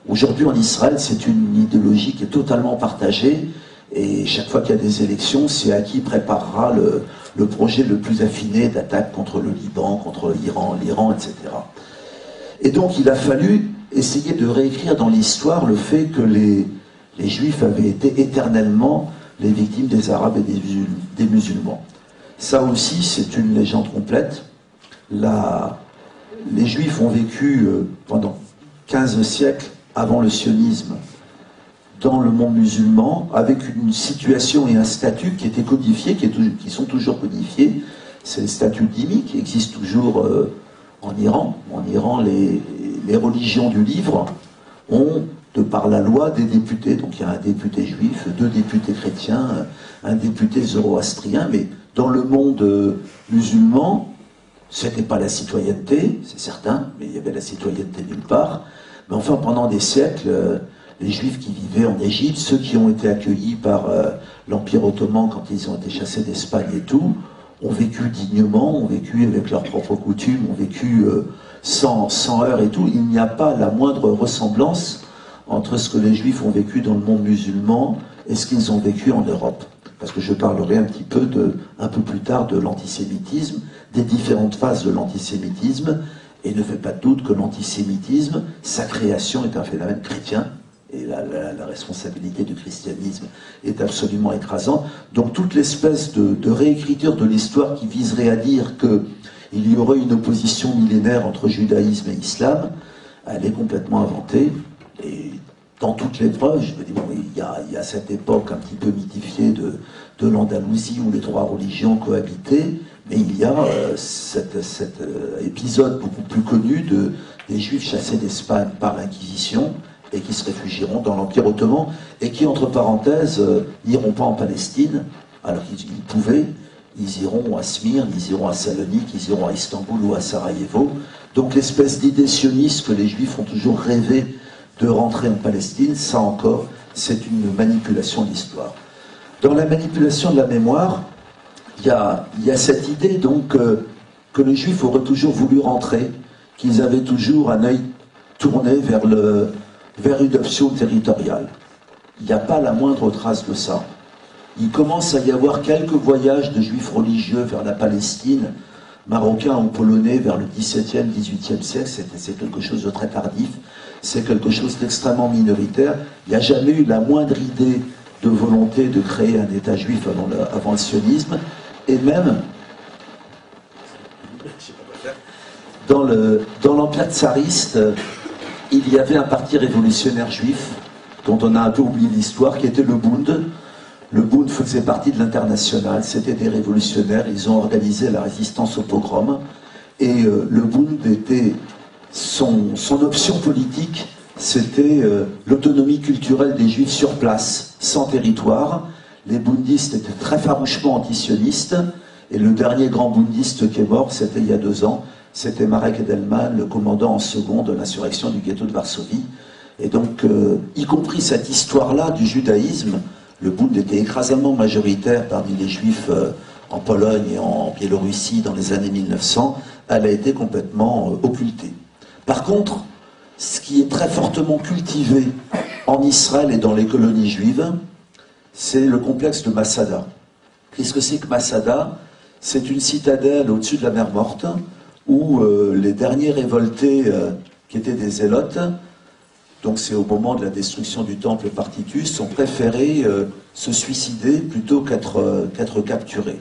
Aujourd'hui en Israël, c'est une idéologie qui est totalement partagée, et chaque fois qu'il y a des élections, c'est à qui préparera le projet le plus affiné d'attaque contre le Liban, contre l'Iran, etc. Et donc il a fallu essayer de réécrire dans l'histoire le fait que les Juifs avaient été éternellement les victimes des Arabes et des musulmans. Ça aussi, c'est une légende complète. Les Juifs ont vécu pendant 15 siècles avant le sionisme dans le monde musulman, avec une situation et un statut qui étaient codifiés, qui sont toujours codifiés. C'est le statut dhimmi qui existe toujours en Iran. En Iran, les religions du livre ont, de par la loi, des députés. Donc il y a un député juif, 2 députés chrétiens, un député zoroastrien, mais dans le monde musulman, c'était pas la citoyenneté, c'est certain, mais il y avait la citoyenneté nulle part. Mais enfin, pendant des siècles, les Juifs qui vivaient en Égypte, ceux qui ont été accueillis par l'Empire ottoman quand ils ont été chassés d'Espagne et tout, ont vécu dignement, ont vécu avec leurs propres coutumes, ont vécu sans heurts et tout. Il n'y a pas la moindre ressemblance entre ce que les Juifs ont vécu dans le monde musulman et ce qu'ils ont vécu en Europe. Parce que je parlerai un petit peu un peu plus tard de l'antisémitisme, des différentes phases de l'antisémitisme, et ne fait pas de doute que l'antisémitisme, sa création est un phénomène chrétien, et la responsabilité du christianisme est absolument écrasante. Donc toute l'espèce de réécriture de l'histoire qui viserait à dire qu'il y aurait une opposition millénaire entre judaïsme et islam, elle est complètement inventée. Et dans toutes les preuves, je veux dire, il y a cette époque un petit peu mythifiée de l'Andalousie où les 3 religions cohabitaient, mais il y a cet épisode beaucoup plus connu des Juifs chassés d'Espagne par l'Inquisition et qui se réfugieront dans l'Empire ottoman et qui, entre parenthèses, n'iront pas en Palestine, alors qu'ils pouvaient. Ils iront à Smyrne, ils iront à Salonique, ils iront à Istanbul ou à Sarajevo. Donc l'espèce d'idée sioniste que les Juifs ont toujours rêvé de rentrer en Palestine, ça encore, c'est une manipulation de l'histoire. Dans la manipulation de la mémoire, il y a cette idée donc que les Juifs auraient toujours voulu rentrer, qu'ils avaient toujours un œil tourné vers une option territoriale. Il n'y a pas la moindre trace de ça. Il commence à y avoir quelques voyages de Juifs religieux vers la Palestine, marocains ou polonais vers le XVIIe, XVIIIe siècle, c'est quelque chose de très tardif, c'est quelque chose d'extrêmement minoritaire. Il n'y a jamais eu la moindre idée de volonté de créer un État juif avant le sionisme, et même dans l'Empire tsariste, il y avait un parti révolutionnaire juif, dont on a un peu oublié l'histoire, qui était le Bund. Le Bund faisait partie de l'Internationale, c'était des révolutionnaires, ils ont organisé la résistance au pogrom, et le Bund était, son option politique, c'était l'autonomie culturelle des Juifs sur place, sans territoire. Les bundistes étaient très farouchement antisionistes, Et le dernier grand bundiste qui est mort, c'était il y a 2 ans, c'était Marek Edelman, le commandant en second de l'insurrection du ghetto de Varsovie. Et donc, y compris cette histoire-là du judaïsme, le Bund était écrasamment majoritaire parmi les juifs en Pologne et en Biélorussie dans les années 1900, elle a été complètement occultée. Par contre, ce qui est très fortement cultivé en Israël et dans les colonies juives, c'est le complexe de Masada. Qu'est-ce que c'est que Masada? C'est une citadelle au-dessus de la mer Morte, où les derniers révoltés, qui étaient des zélotes, donc c'est au moment de la destruction du temple Partitus, ont préféré se suicider plutôt qu'être capturés.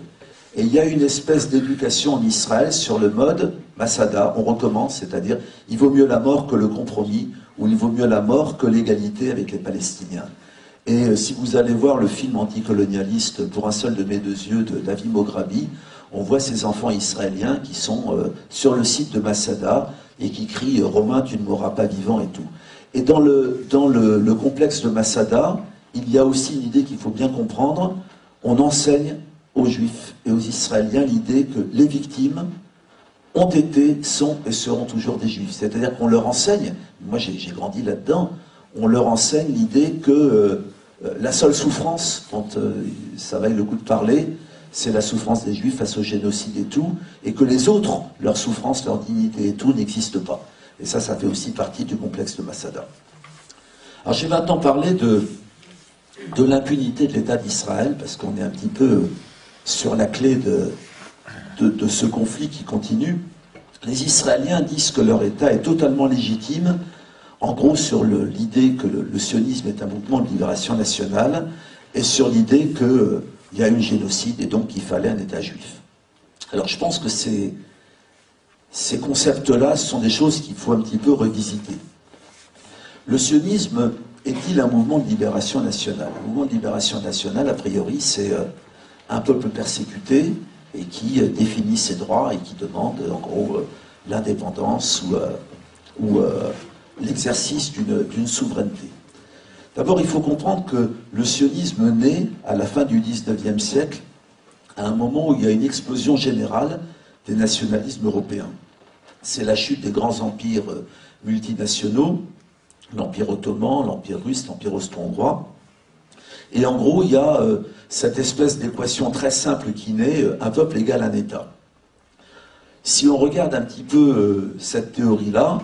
Et il y a une espèce d'éducation en Israël sur le mode Masada, on recommence, c'est-à-dire il vaut mieux la mort que le compromis, ou il vaut mieux la mort que l'égalité avec les Palestiniens. Et si vous allez voir le film anticolonialiste Pour un seul de mes 2 yeux de Avi Mograbi, on voit ces enfants israéliens qui sont sur le site de Masada et qui crient « Romain, tu ne mourras pas vivant » et tout. Et dans le complexe de Masada, il y a aussi une idée qu'il faut bien comprendre. On enseigne aux Juifs et aux Israéliens l'idée que les victimes ont été, sont et seront toujours des Juifs. C'est-à-dire qu'on leur enseigne, moi j'ai grandi là-dedans, on leur enseigne l'idée que la seule souffrance, quand ça vaille le coup de parler, c'est la souffrance des Juifs face au génocide et tout, et que les autres, leur souffrance, leur dignité et tout, n'existent pas. Et ça fait aussi partie du complexe de Masada. Alors j'ai maintenant parlé de l'impunité de l'État d'Israël, parce qu'on est un petit peu sur la clé de ce conflit qui continue. Les Israéliens disent que leur État est totalement légitime, en gros sur l'idée que le sionisme est un mouvement de libération nationale, et sur l'idée qu'il y a eu génocide et donc qu'il fallait un État juif. Alors je pense que ces concepts-là sont des choses qu'il faut un petit peu revisiter. Le sionisme est-il un mouvement de libération nationale? Le mouvement de libération nationale, a priori, c'est un peuple persécuté et qui définit ses droits et qui demande, en gros, l'indépendance ou l'exercice d'une souveraineté. D'abord, il faut comprendre que le sionisme naît à la fin du XIXe siècle, à un moment où il y a une explosion générale des nationalismes européens. C'est la chute des grands empires multinationaux, l'Empire ottoman, l'Empire russe, l'Empire austro-hongrois. Et en gros, il y a cette espèce d'équation très simple qui naît, un peuple égale un État. Si on regarde un petit peu cette théorie-là,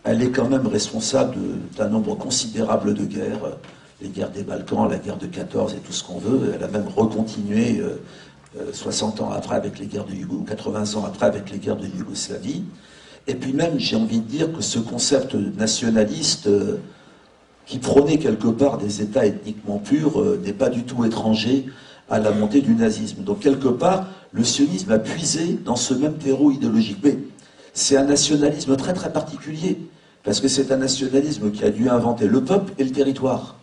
elle est quand même responsable d'un nombre considérable de guerres, les guerres des Balkans, la guerre de 14 et tout ce qu'on veut. Elle a même recontinué 60 ans après avec les guerres de Yougoslavie, 80 ans après avec les guerres de Yougoslavie. Et puis même, j'ai envie de dire que ce concept nationaliste qui prônait quelque part des États ethniquement purs n'est pas du tout étranger à la montée du nazisme. Donc quelque part, le sionisme a puisé dans ce même terreau idéologique. Mais c'est un nationalisme très très particulier, parce que c'est un nationalisme qui a dû inventer le peuple et le territoire.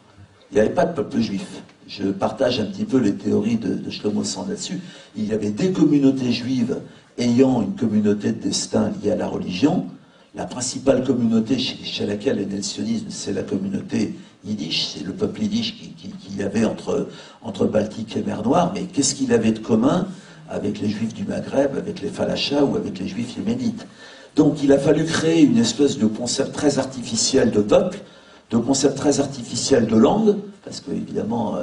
Il n'y avait pas de peuple juif. Je partage un petit peu les théories de Shlomo Sand là-dessus. Il y avait des communautés juives ayant une communauté de destin liée à la religion. La principale communauté chez laquelle est né le sionisme, c'est la communauté yiddish, c'est le peuple yiddish qu'il y avait entre Baltique et Mer Noire. Mais qu'est-ce qu'il avait de commun avec les juifs du Maghreb, avec les falachas ou avec les juifs yéménites? Donc il a fallu créer une espèce de concept très artificiel de peuple, de concept très artificiel de langue, parce que évidemment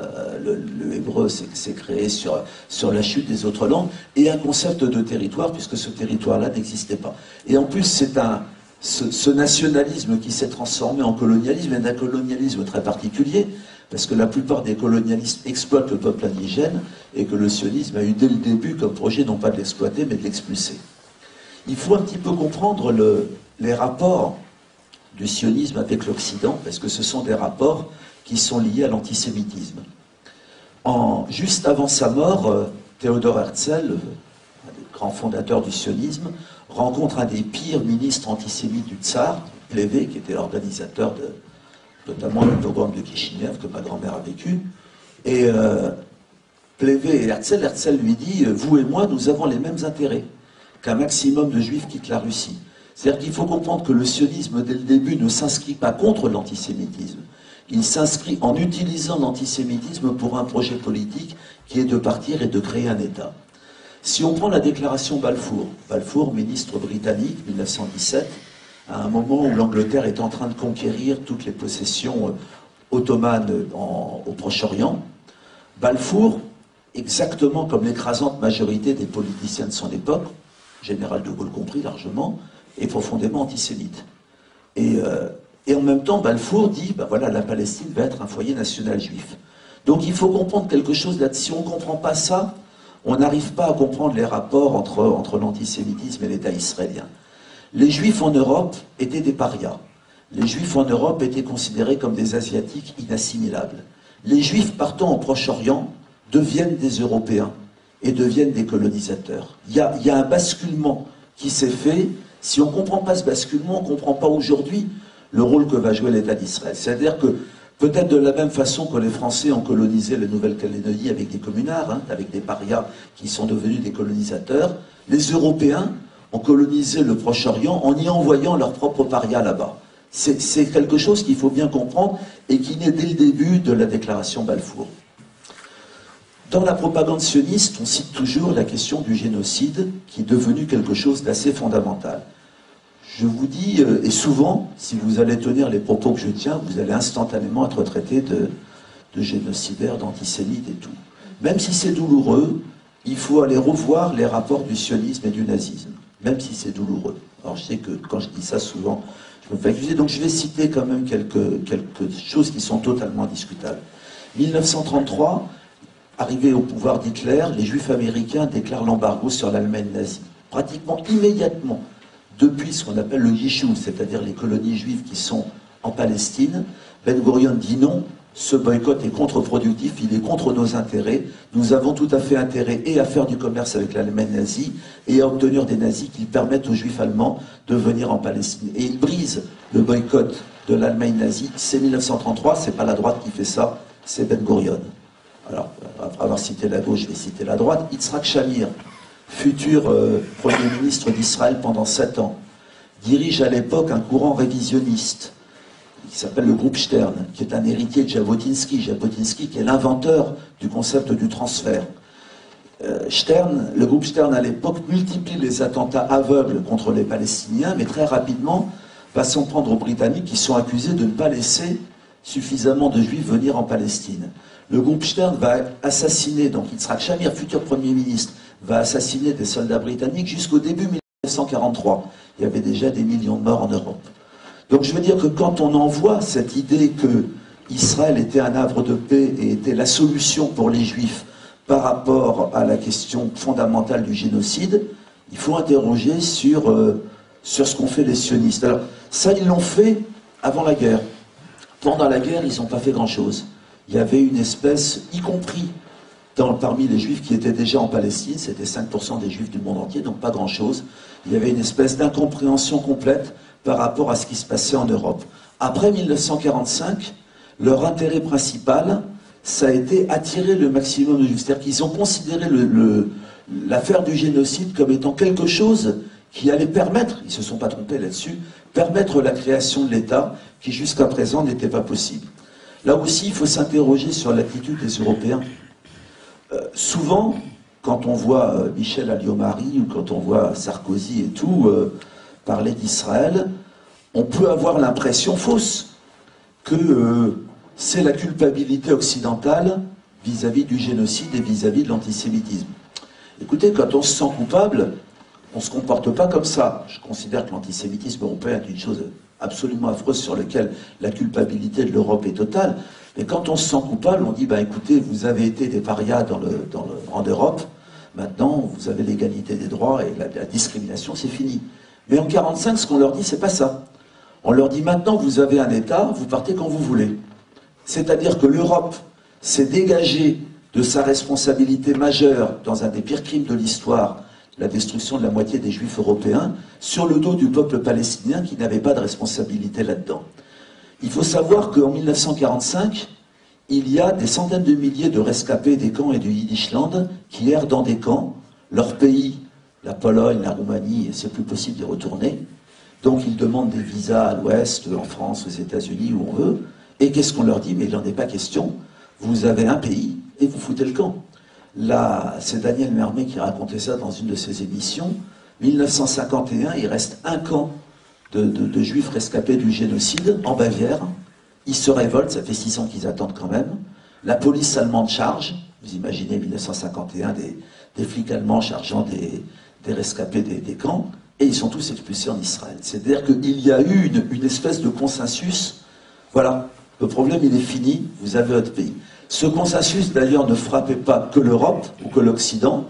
le hébreu s'est créé sur la chute des autres langues, et un concept de territoire, puisque ce territoire-là n'existait pas. Et en plus, c'est ce nationalisme qui s'est transformé en colonialisme, est un colonialisme très particulier, parce que la plupart des colonialistes exploitent le peuple indigène, et que le sionisme a eu dès le début comme projet non pas de l'exploiter, mais de l'expulser. Il faut un petit peu comprendre les rapports du sionisme avec l'Occident, parce que ce sont des rapports qui sont liés à l'antisémitisme. Juste avant sa mort, Theodor Herzl, un des grands fondateurs du sionisme, rencontre un des pires ministres antisémites du tsar, Plevé, qui était l'organisateur notamment le pogrom de Kishinev, que ma grand-mère a vécu. Et Plevé et Herzl lui dit « Vous et moi, nous avons les mêmes intérêts, qu'un maximum de juifs quittent la Russie. » C'est-à-dire qu'il faut comprendre que le sionisme, dès le début, ne s'inscrit pas contre l'antisémitisme. Il s'inscrit en utilisant l'antisémitisme pour un projet politique qui est de partir et de créer un État. Si on prend la déclaration Balfour, Balfour, ministre britannique, 1917, à un moment où l'Angleterre est en train de conquérir toutes les possessions ottomanes au Proche-Orient, Balfour, exactement comme l'écrasante majorité des politiciens de son époque, général de Gaulle compris largement, est profondément antisémite. Et en même temps, Balfour dit, ben voilà, la Palestine va être un foyer national juif. Donc il faut comprendre quelque chose là. Si on ne comprend pas ça, on n'arrive pas à comprendre les rapports entre l'antisémitisme et l'État israélien. Les Juifs en Europe étaient des parias. Les Juifs en Europe étaient considérés comme des Asiatiques inassimilables. Les Juifs partant au Proche-Orient deviennent des Européens et deviennent des colonisateurs. Il y a un basculement qui s'est fait. Si on ne comprend pas ce basculement, on ne comprend pas aujourd'hui le rôle que va jouer l'État d'Israël. C'est-à-dire que peut-être de la même façon que les Français ont colonisé la Nouvelle-Calédonie avec des communards, avec des parias qui sont devenus des colonisateurs, les Européens ont colonisé le Proche-Orient en y envoyant leurs propres parias là-bas. C'est quelque chose qu'il faut bien comprendre et qui naît dès le début de la déclaration Balfour. Dans la propagande sioniste, on cite toujours la question du génocide qui est devenu quelque chose d'assez fondamental. Je vous dis, et souvent, si vous allez tenir les propos que je tiens, vous allez instantanément être traité de génocidaire, d'antisémite et tout. Même si c'est douloureux, il faut aller revoir les rapports du sionisme et du nazisme, même si c'est douloureux. Alors je sais que quand je dis ça, souvent, je me fais accuser, donc je vais citer quand même quelques choses qui sont totalement discutables. 1933, arrivé au pouvoir d'Hitler, les Juifs américains déclarent l'embargo sur l'Allemagne nazie. Pratiquement immédiatement, depuis ce qu'on appelle le Yishuv, c'est-à-dire les colonies juives qui sont en Palestine, Ben Gurion dit non, ce boycott est contre-productif, il est contre nos intérêts, nous avons tout à fait intérêt et à faire du commerce avec l'Allemagne nazie et à obtenir des nazis qui permettent aux Juifs allemands de venir en Palestine. Et il brise le boycott de l'Allemagne nazie, c'est 1933, c'est pas la droite qui fait ça, c'est Ben Gurion. Alors, après avoir cité la gauche, je vais citer la droite. Yitzhak Shamir, futur Premier ministre d'Israël pendant 7 ans, dirige à l'époque un courant révisionniste qui s'appelle le groupe Stern, qui est un héritier de Jabotinsky. Jabotinsky qui est l'inventeur du concept du transfert. Le groupe Stern à l'époque multiplie les attentats aveugles contre les Palestiniens, mais très rapidement va s'en prendre aux Britanniques qui sont accusés de ne pas laisser suffisamment de Juifs venir en Palestine. Le groupe Stern va assassiner, donc Yitzhak Shamir, futur Premier ministre, va assassiner des soldats britanniques jusqu'au début 1943. Il y avait déjà des millions de morts en Europe. Donc je veux dire que quand on envoie cette idée que Israël était un havre de paix et était la solution pour les Juifs par rapport à la question fondamentale du génocide, il faut interroger sur ce qu'ont fait les sionistes. Alors ça, ils l'ont fait avant la guerre. Pendant la guerre, ils n'ont pas fait grand-chose. Il y avait une espèce, y compris parmi les Juifs qui étaient déjà en Palestine, c'était 5% des Juifs du monde entier, donc pas grand-chose. Il y avait une espèce d'incompréhension complète par rapport à ce qui se passait en Europe. Après 1945, leur intérêt principal, ça a été attirer le maximum de Juifs. C'est-à-dire qu'ils ont considéré l'affaire du génocide comme étant quelque chose qui allait permettre, ils ne se sont pas trompés là-dessus, permettre la création de l'État qui jusqu'à présent n'était pas possible. Là aussi, il faut s'interroger sur l'attitude des Européens. Souvent, quand on voit Michel Alliot-Marie ou quand on voit Sarkozy et tout parler d'Israël, on peut avoir l'impression fausse que c'est la culpabilité occidentale vis-à-vis du génocide et vis-à-vis de l'antisémitisme. Écoutez, quand on se sent coupable, on ne se comporte pas comme ça. Je considère que l'antisémitisme européen est une chose absolument affreuse sur laquelle la culpabilité de l'Europe est totale. Mais quand on se sent coupable, on dit, bah, écoutez, vous avez été des parias en Europe, maintenant vous avez l'égalité des droits et la discrimination, c'est fini. Mais en 1945, ce qu'on leur dit, c'est pas ça. On leur dit, maintenant vous avez un État, vous partez quand vous voulez. C'est-à-dire que l'Europe s'est dégagée de sa responsabilité majeure dans un des pires crimes de l'histoire, la destruction de la moitié des Juifs européens, sur le dos du peuple palestinien qui n'avait pas de responsabilité là-dedans. Il faut savoir qu'en 1945, il y a des centaines de milliers de rescapés des camps et du Yiddishland qui errent dans des camps, leur pays, la Pologne, la Roumanie, c'est plus possible d'y retourner. Donc ils demandent des visas à l'Ouest, en France, aux États-Unis, où on veut. Et qu'est-ce qu'on leur dit? Mais il n'en est pas question. Vous avez un pays et vous foutez le camp. Là, c'est Daniel Mermet qui racontait ça dans une de ses émissions. 1951, il reste un camp de juifs rescapés du génocide en Bavière. Ils se révoltent, ça fait 6 ans qu'ils attendent quand même. La police allemande charge, vous imaginez 1951, des flics allemands chargeant des rescapés des camps, et ils sont tous expulsés en Israël. C'est-à-dire qu'il y a eu une espèce de consensus, voilà, le problème il est fini, vous avez votre pays. Ce consensus d'ailleurs ne frappait pas que l'Europe ou que l'Occident,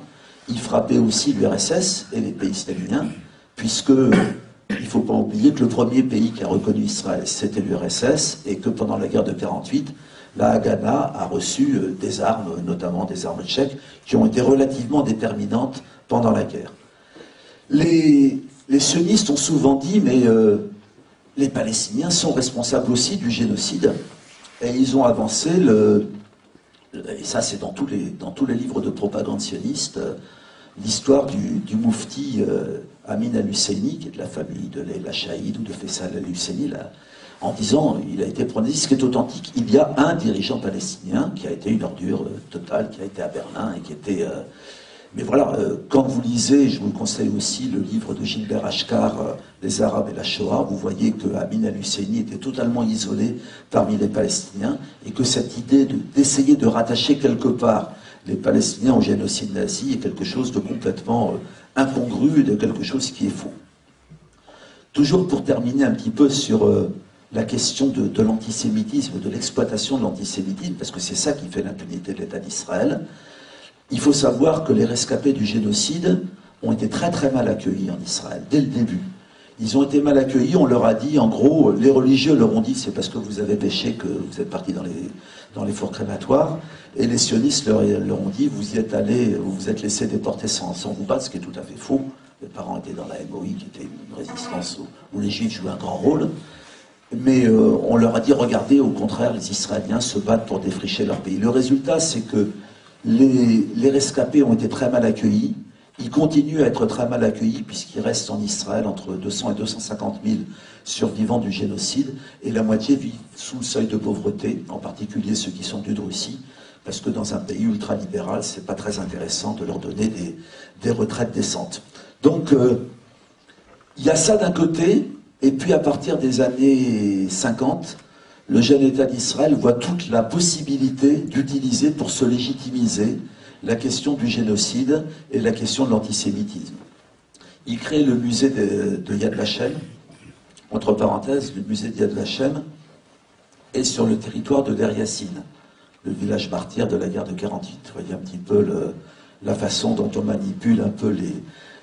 il frappait aussi l'URSS et les pays staliniens, puisque il ne faut pas oublier que le premier pays qui a reconnu Israël, c'était l'URSS, et que pendant la guerre de 1948, la Haganah a reçu des armes, notamment des armes tchèques, qui ont été relativement déterminantes pendant la guerre. Les sionistes ont souvent dit, mais les Palestiniens sont responsables aussi du génocide, et ils ont avancé, et ça c'est dans tous les livres de propagande sioniste, l'histoire du moufti Amin al-Husseini, qui est de la famille de Leila Shahid ou de Faisal al-Husseini, en disant, il a été prononcé, ce qui est authentique, il y a un dirigeant palestinien qui a été une ordure totale, qui a été à Berlin et qui était... mais voilà, quand vous lisez, je vous conseille aussi le livre de Gilbert Achcar, Les Arabes et la Shoah, vous voyez que Amin al-Husseini était totalement isolé parmi les Palestiniens et que cette idée d'essayer de rattacher quelque part les Palestiniens au génocide nazi est quelque chose de complètement incongru et de quelque chose qui est faux. Toujours pour terminer un petit peu sur la question de l'antisémitisme, de l'exploitation de l'antisémitisme, parce que c'est ça qui fait l'impunité de l'État d'Israël, il faut savoir que les rescapés du génocide ont été très très mal accueillis en Israël, dès le début. Ils ont été mal accueillis, on leur a dit, en gros, les religieux leur ont dit, c'est parce que vous avez péché que vous êtes partis dans les fours crématoires, et les sionistes leur ont dit, vous y êtes allés, vous vous êtes laissés déporter sans vous battre, ce qui est tout à fait faux. Les parents étaient dans la MOI, qui était une résistance où les Juifs jouaient un grand rôle. Mais on leur a dit, regardez, au contraire, les Israéliens se battent pour défricher leur pays. Le résultat, c'est que les rescapés ont été très mal accueillis. Ils continuent à être très mal accueillis puisqu'il reste en Israël entre 200 et 250 000 survivants du génocide et la moitié vit sous le seuil de pauvreté, en particulier ceux qui sont venus de Russie, parce que dans un pays ultralibéral, c'est pas très intéressant de leur donner des retraites décentes. Donc, il y a ça d'un côté, et puis à partir des années 50, le jeune État d'Israël voit toute la possibilité d'utiliser pour se légitimiser la question du génocide et la question de l'antisémitisme. Il crée le musée de Yad Vashem, entre parenthèses, le musée de Yad Vashem est sur le territoire de Der Yassin, le village martyr de la guerre de 48. Vous voyez un petit peu la façon dont on manipule un peu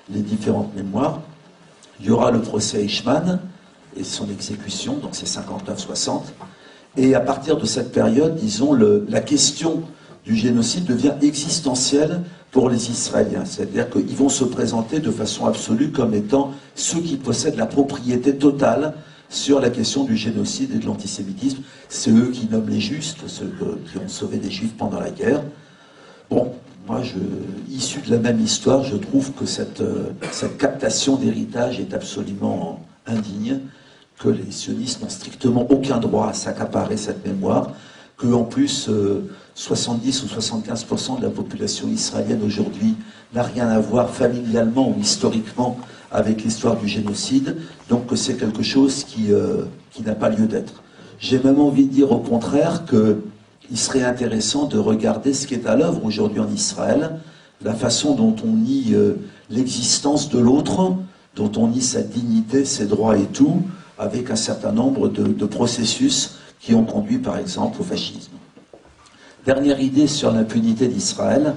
les différentes mémoires. Il y aura le procès Eichmann et son exécution, donc c'est 59-60. Et à partir de cette période, disons, la question du génocide devient existentielle pour les Israéliens. C'est-à-dire qu'ils vont se présenter de façon absolue comme étant ceux qui possèdent la propriété totale sur la question du génocide et de l'antisémitisme. C'est eux qui nomment les justes, ceux qui ont sauvé des Juifs pendant la guerre. Bon, moi, issu de la même histoire, je trouve que cette captation d'héritage est absolument indigne, que les sionistes n'ont strictement aucun droit à s'accaparer cette mémoire, que en plus 70 ou 75% de la population israélienne aujourd'hui n'a rien à voir familialement ou historiquement avec l'histoire du génocide, donc que c'est quelque chose qui n'a pas lieu d'être. J'ai même envie de dire au contraire qu'il serait intéressant de regarder ce qui est à l'œuvre aujourd'hui en Israël, la façon dont on nie l'existence de l'autre, dont on nie sa dignité, ses droits et tout, avec un certain nombre de processus qui ont conduit par exemple au fascisme. Dernière idée sur l'impunité d'Israël,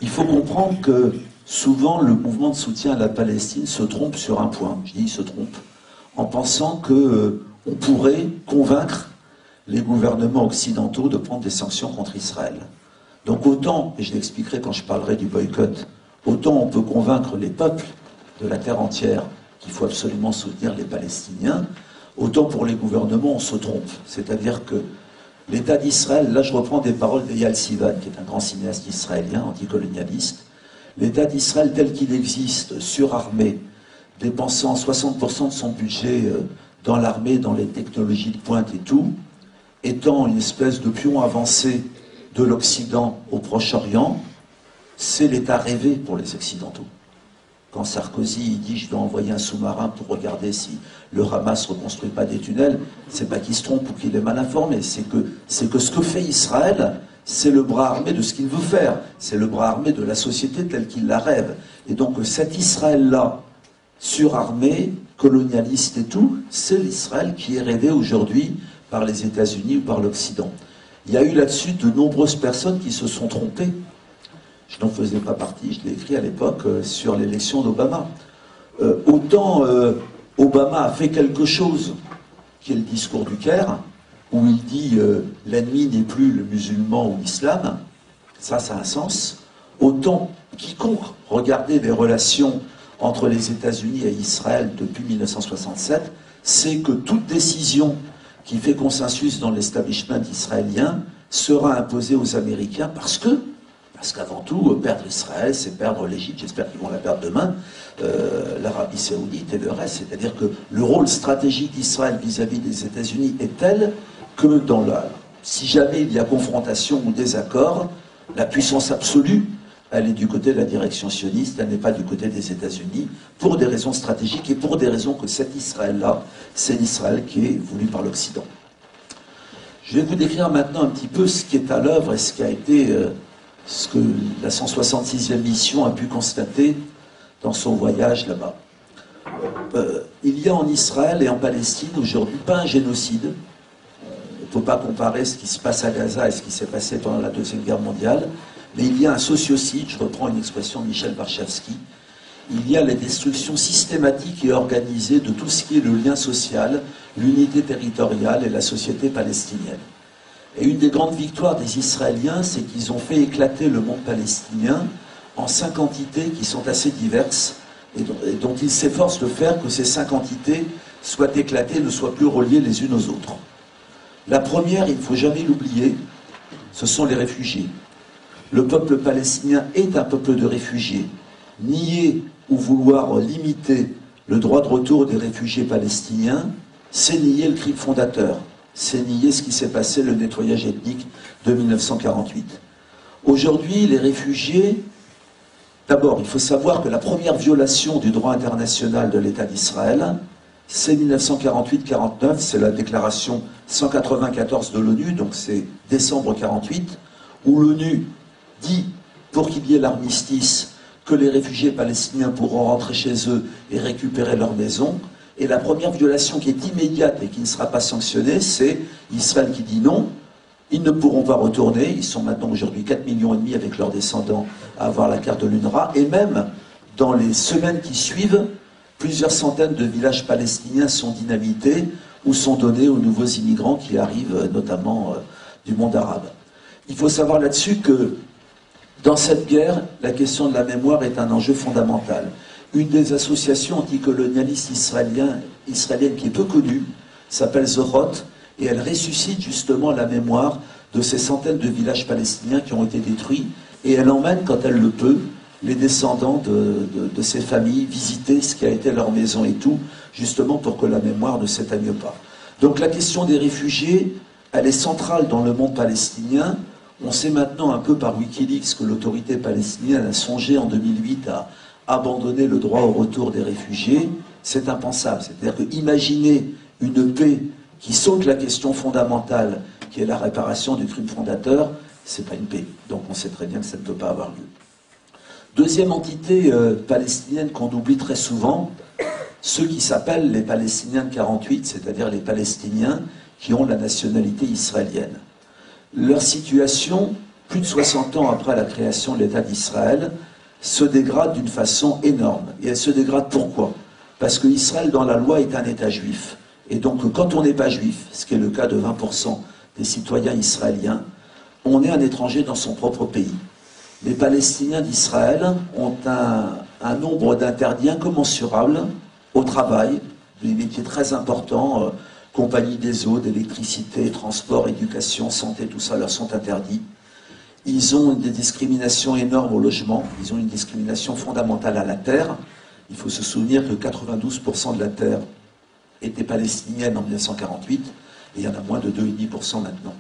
il faut comprendre que souvent le mouvement de soutien à la Palestine se trompe sur un point, je dis il se trompe, en pensant qu'on pourrait convaincre les gouvernements occidentaux de prendre des sanctions contre Israël. Donc autant, et je l'expliquerai quand je parlerai du boycott, autant on peut convaincre les peuples de la terre entière qu'il faut absolument soutenir les Palestiniens, autant pour les gouvernements on se trompe. C'est-à-dire que l'État d'Israël, là je reprends des paroles d'Eyal Sivan, qui est un grand cinéaste israélien, anticolonialiste, l'État d'Israël tel qu'il existe, surarmé, dépensant 60% de son budget dans l'armée, dans les technologies de pointe et tout, étant une espèce de pion avancé de l'Occident au Proche-Orient, c'est l'État rêvé pour les Occidentaux. Quand Sarkozy dit « je dois envoyer un sous-marin pour regarder si le Hamas ne reconstruit pas des tunnels », c'est pas qu'il se trompe ou qu'il est mal informé, c'est que ce que fait Israël, c'est le bras armé de ce qu'il veut faire, c'est le bras armé de la société telle qu'il la rêve. Et donc cet Israël-là, surarmé, colonialiste et tout, c'est l'Israël qui est rêvé aujourd'hui par les États-Unis ou par l'Occident. Il y a eu là-dessus de nombreuses personnes qui se sont trompées. Je n'en faisais pas partie, je l'ai écrit à l'époque sur l'élection d'Obama. Autant Obama a fait quelque chose, qui est le discours du Caire, où il dit l'ennemi n'est plus le musulman ou l'islam, ça a un sens. Autant quiconque regardait les relations entre les États-Unis et Israël depuis 1967, c'est que toute décision qui fait consensus dans l'establishment israélien sera imposée aux Américains parce qu'avant tout, perdre Israël, c'est perdre l'Égypte, j'espère qu'ils vont la perdre demain, l'Arabie Saoudite et le reste. C'est-à-dire que le rôle stratégique d'Israël vis-à-vis des États-Unis est tel que si jamais il y a confrontation ou désaccord, la puissance absolue, elle est du côté de la direction sioniste, elle n'est pas du côté des États-Unis, pour des raisons stratégiques et pour des raisons que cet Israël-là, c'est l'Israël qui est voulu par l'Occident. Je vais vous décrire maintenant un petit peu ce qui est à l'œuvre et ce qui a été... ce que la 166e mission a pu constater dans son voyage là-bas. Il y a en Israël et en Palestine aujourd'hui pas un génocide. Il ne faut pas comparer ce qui se passe à Gaza et ce qui s'est passé pendant la Deuxième Guerre mondiale, mais il y a un sociocide, je reprends une expression de Michel Warshawski, il y a la destruction systématique et organisée de tout ce qui est le lien social, l'unité territoriale et la société palestinienne. Et une des grandes victoires des Israéliens, c'est qu'ils ont fait éclater le monde palestinien en 5 entités qui sont assez diverses et dont ils s'efforcent de faire que ces 5 entités soient éclatées, ne soient plus reliées les unes aux autres. La première, il ne faut jamais l'oublier, ce sont les réfugiés. Le peuple palestinien est un peuple de réfugiés. Nier ou vouloir limiter le droit de retour des réfugiés palestiniens, c'est nier le crime fondateur. C'est nier ce qui s'est passé, le nettoyage ethnique de 1948. Aujourd'hui, les réfugiés... D'abord, il faut savoir que la première violation du droit international de l'État d'Israël, c'est 1948-49, c'est la déclaration 194 de l'ONU, donc c'est décembre 48, où l'ONU dit, pour qu'il y ait l'armistice, que les réfugiés palestiniens pourront rentrer chez eux et récupérer leur maison. Et la première violation qui est immédiate et qui ne sera pas sanctionnée, c'est Israël qui dit non, ils ne pourront pas retourner, ils sont maintenant aujourd'hui 4,5 millions avec leurs descendants à avoir la carte de l'UNRWA, et même dans les semaines qui suivent, plusieurs centaines de villages palestiniens sont dynamités ou sont donnés aux nouveaux immigrants qui arrivent notamment du monde arabe. Il faut savoir là-dessus que dans cette guerre, la question de la mémoire est un enjeu fondamental. Une des associations anticolonialistes israéliennes qui est peu connue s'appelle Zorot, et elle ressuscite justement la mémoire de ces centaines de villages palestiniens qui ont été détruits, et elle emmène, quand elle le peut, les descendants de ces familles visiter ce qui a été leur maison et tout, justement pour que la mémoire ne s'éteigne pas. Donc la question des réfugiés, elle est centrale dans le monde palestinien. On sait maintenant un peu par Wikileaks que l'autorité palestinienne a songé en 2008 à abandonner le droit au retour des réfugiés. C'est impensable. C'est-à-dire que imaginer une paix qui saute la question fondamentale, qui est la réparation du crime fondateur, c'est pas une paix. Donc on sait très bien que ça ne peut pas avoir lieu. Deuxième entité palestinienne qu'on oublie très souvent, ceux qui s'appellent les Palestiniens de 48, c'est-à-dire les Palestiniens qui ont la nationalité israélienne. Leur situation, plus de 60 ans après la création de l'État d'Israël, se dégrade d'une façon énorme. Et elle se dégrade pourquoi? Parce que Israël, dans la loi, est un État juif. Et donc, quand on n'est pas juif, ce qui est le cas de 20% des citoyens israéliens, on est un étranger dans son propre pays. Les Palestiniens d'Israël ont un nombre d'interdits incommensurables au travail, des métiers très importants, compagnie des eaux, d'électricité, transport, éducation, santé, tout ça leur sont interdits. Ils ont des discriminations énormes au logement, ils ont une discrimination fondamentale à la terre. Il faut se souvenir que 92% de la terre était palestinienne en 1948, et il y en a moins de 2,5% maintenant.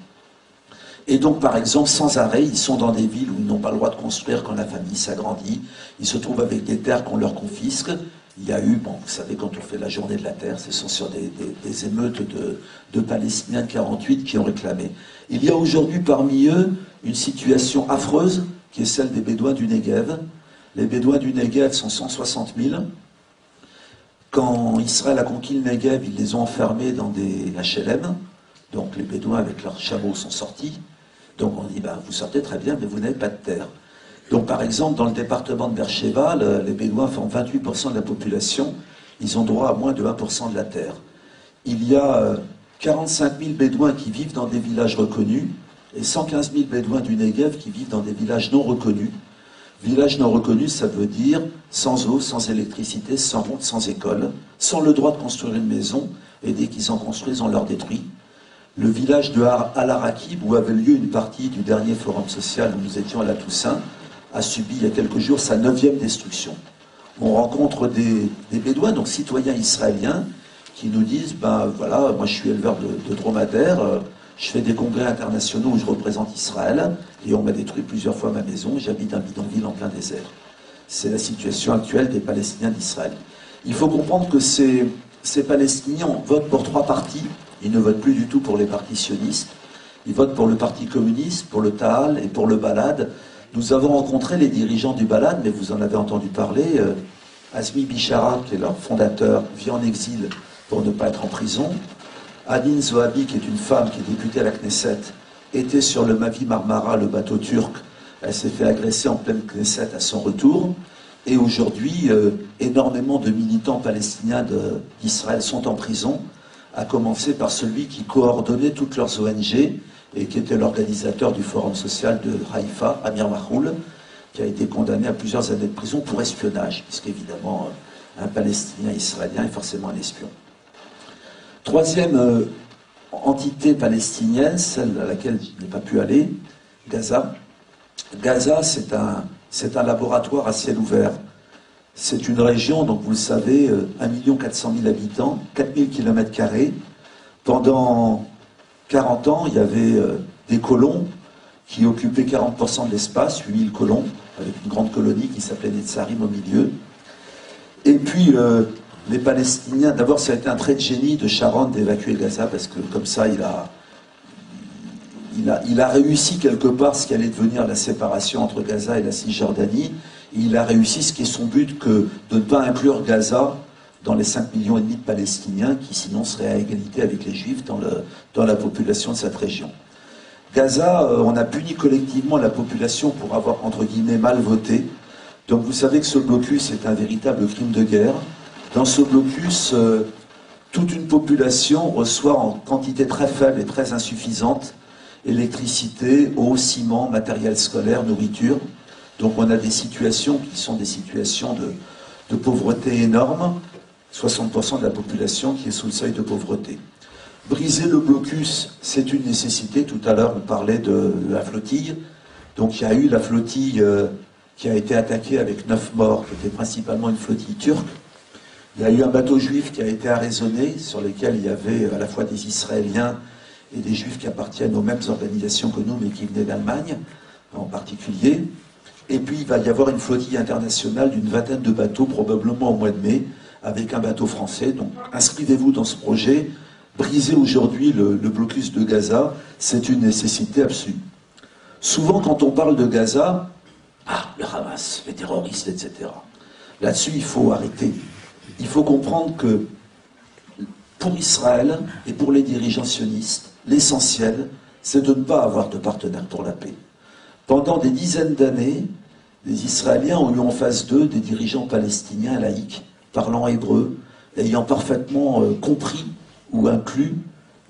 Et donc, par exemple, sans arrêt, ils sont dans des villes où ils n'ont pas le droit de construire quand la famille s'agrandit. Ils se trouvent avec des terres qu'on leur confisque. Il y a eu, bon, vous savez, quand on fait la journée de la terre, ce sont sur des émeutes de Palestiniens de 48 qui ont réclamé. Il y a aujourd'hui parmi eux une situation affreuse qui est celle des Bédouins du Negev. Les Bédouins du Negev sont 160 000. Quand Israël a conquis le Negev, ils les ont enfermés dans des HLM. Donc les Bédouins avec leurs chameaux sont sortis. Donc on dit, ben, vous sortez très bien, mais vous n'avez pas de terre. Donc par exemple, dans le département de Beersheba, les Bédouins font 28% de la population. Ils ont droit à moins de 1% de la terre. Il y a 45 000 Bédouins qui vivent dans des villages reconnus et 115 000 Bédouins du Negev qui vivent dans des villages non reconnus. Village non reconnu, ça veut dire sans eau, sans électricité, sans route, sans école, sans le droit de construire une maison, et dès qu'ils en construisent, on leur détruit. Le village de Al-Arakib, où avait lieu une partie du dernier forum social où nous étions à la Toussaint, a subi il y a quelques jours sa 9e destruction. On rencontre des Bédouins, donc citoyens israéliens, qui nous disent, ben voilà, moi je suis éleveur de dromadaires, je fais des congrès internationaux où je représente Israël, et on m'a détruit plusieurs fois ma maison, j'habite un bidonville en plein désert. C'est la situation actuelle des Palestiniens d'Israël. Il faut comprendre que ces Palestiniens votent pour 3 partis, ils ne votent plus du tout pour les partis sionistes, ils votent pour le Parti communiste, pour le Ta'al et pour le Balad. Nous avons rencontré les dirigeants du Balad, mais vous en avez entendu parler. Azmi Bishara, qui est leur fondateur, vit en exil pour ne pas être en prison. Adine Zohabi, qui est une femme qui est députée à la Knesset, était sur le Mavi Marmara, le bateau turc. Elle s'est fait agresser en pleine Knesset à son retour. Et aujourd'hui, énormément de militants palestiniens d'Israël sont en prison, à commencer par celui qui coordonnait toutes leurs ONG et qui était l'organisateur du forum social de Haïfa, Amir Mahoul, qui a été condamné à plusieurs années de prison pour espionnage, puisqu'évidemment, un Palestinien israélien est forcément un espion. Troisième entité palestinienne, celle à laquelle je n'ai pas pu aller, Gaza. Gaza, c'est un laboratoire à ciel ouvert. C'est une région, donc vous le savez, 1 400 000 habitants, 4000 km². Pendant 40 ans, il y avait des colons qui occupaient 40% de l'espace, 8000 colons, avec une grande colonie qui s'appelait Netzarim au milieu. Et puis, les Palestiniens, d'abord ça a été un trait de génie de Sharon d'évacuer Gaza, parce que comme ça, il a réussi quelque part ce qui allait devenir la séparation entre Gaza et la Cisjordanie. Et il a réussi ce qui est son but, que de ne pas inclure Gaza dans les 5,5 millions de Palestiniens qui sinon seraient à égalité avec les Juifs dans la population de cette région. Gaza, on a puni collectivement la population pour avoir, entre guillemets, mal voté. Donc vous savez que ce blocus est un véritable crime de guerre. Dans ce blocus, toute une population reçoit en quantité très faible et très insuffisante électricité, eau, ciment, matériel scolaire, nourriture. Donc on a des situations qui sont des situations de pauvreté énorme. 60% de la population qui est sous le seuil de pauvreté. Briser le blocus, c'est une nécessité. Tout à l'heure, on parlait de la flottille. Donc il y a eu la flottille qui a été attaquée avec 9 morts, qui était principalement une flottille turque. Il y a eu un bateau juif qui a été arraisonné, sur lequel il y avait à la fois des Israéliens et des Juifs qui appartiennent aux mêmes organisations que nous, mais qui venaient d'Allemagne, en particulier. Et puis il va y avoir une flottille internationale d'une 20aine de bateaux, probablement au mois de mai, avec un bateau français. Donc inscrivez-vous dans ce projet. Briser aujourd'hui le blocus de Gaza, c'est une nécessité absolue. Souvent, quand on parle de Gaza, le Hamas, les terroristes, etc. Là-dessus, il faut arrêter. Il faut comprendre que pour Israël et pour les dirigeants sionistes, l'essentiel, c'est de ne pas avoir de partenaire pour la paix. Pendant des dizaines d'années, les Israéliens ont eu en face d'eux des dirigeants palestiniens laïcs, parlant hébreu, ayant parfaitement compris ou inclus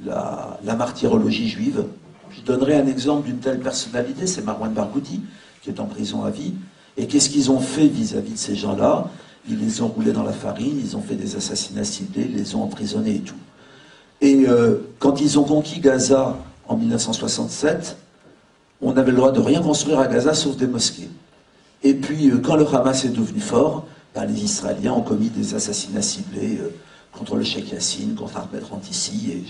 la martyrologie juive. Je donnerai un exemple d'une telle personnalité, c'est Marwan Barghouti, qui est en prison à vie. Et qu'est-ce qu'ils ont fait vis-à-vis de ces gens-là? Ils les ont roulés dans la farine, ils ont fait des assassinats ciblés, ils les ont emprisonnés et tout. Et quand ils ont conquis Gaza en 1967, on avait le droit de rien construire à Gaza sauf des mosquées. Et puis quand le Hamas est devenu fort, les Israéliens ont commis des assassinats ciblés contre le Cheikh Yassine, contre Ahmed Rantisi, et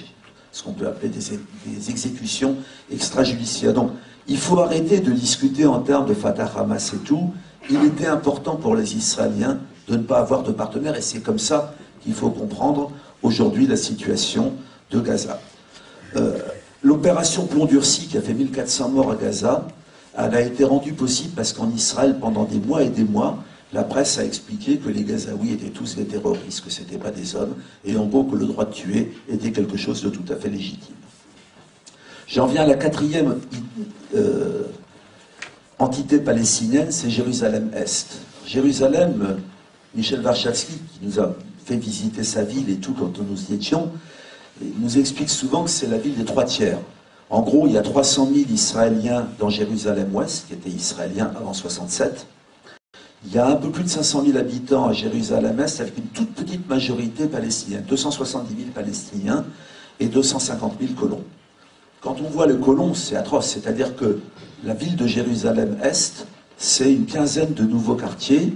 ce qu'on peut appeler des exécutions extrajudiciaires. Donc, il faut arrêter de discuter en termes de Fatah, Hamas et tout. Il était important pour les Israéliens de ne pas avoir de partenaires, et c'est comme ça qu'il faut comprendre aujourd'hui la situation de Gaza. L'opération Plomb Durci, qui a fait 1400 morts à Gaza, elle a été rendue possible parce qu'en Israël, pendant des mois et des mois, la presse a expliqué que les Gazaouis étaient tous des terroristes, que ce n'étaient pas des hommes, et en gros que le droit de tuer était quelque chose de tout à fait légitime. J'en viens à la quatrième entité palestinienne, c'est Jérusalem-Est. Jérusalem, Michel Warshawski, qui nous a fait visiter sa ville et tout quand nous y étions, nous explique souvent que c'est la ville des 3/3. En gros, il y a 300 000 Israéliens dans Jérusalem-Ouest, qui étaient Israéliens avant 67. Il y a un peu plus de 500 000 habitants à Jérusalem-Est, avec une toute petite majorité palestinienne, 270 000 Palestiniens et 250 000 colons. Quand on voit les colons, c'est atroce, c'est-à-dire que la ville de Jérusalem-Est, c'est une quinzaine de nouveaux quartiers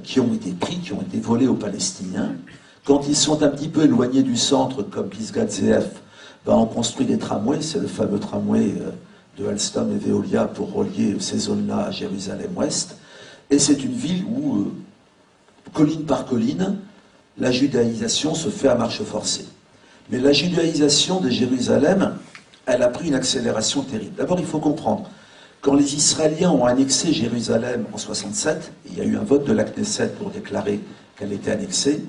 qui ont été pris, qui ont été volés aux Palestiniens. Quand ils sont un petit peu éloignés du centre, comme Pisgat Ze'ev, ben on construit des tramways, c'est le fameux tramway de Alstom et Veolia pour relier ces zones-là à Jérusalem-Ouest. Et c'est une ville où, colline par colline, la judaïsation se fait à marche forcée. Mais la judaïsation de Jérusalem, elle a pris une accélération terrible. D'abord, il faut comprendre, quand les Israéliens ont annexé Jérusalem en 67, il y a eu un vote de la Knesset pour déclarer qu'elle était annexée,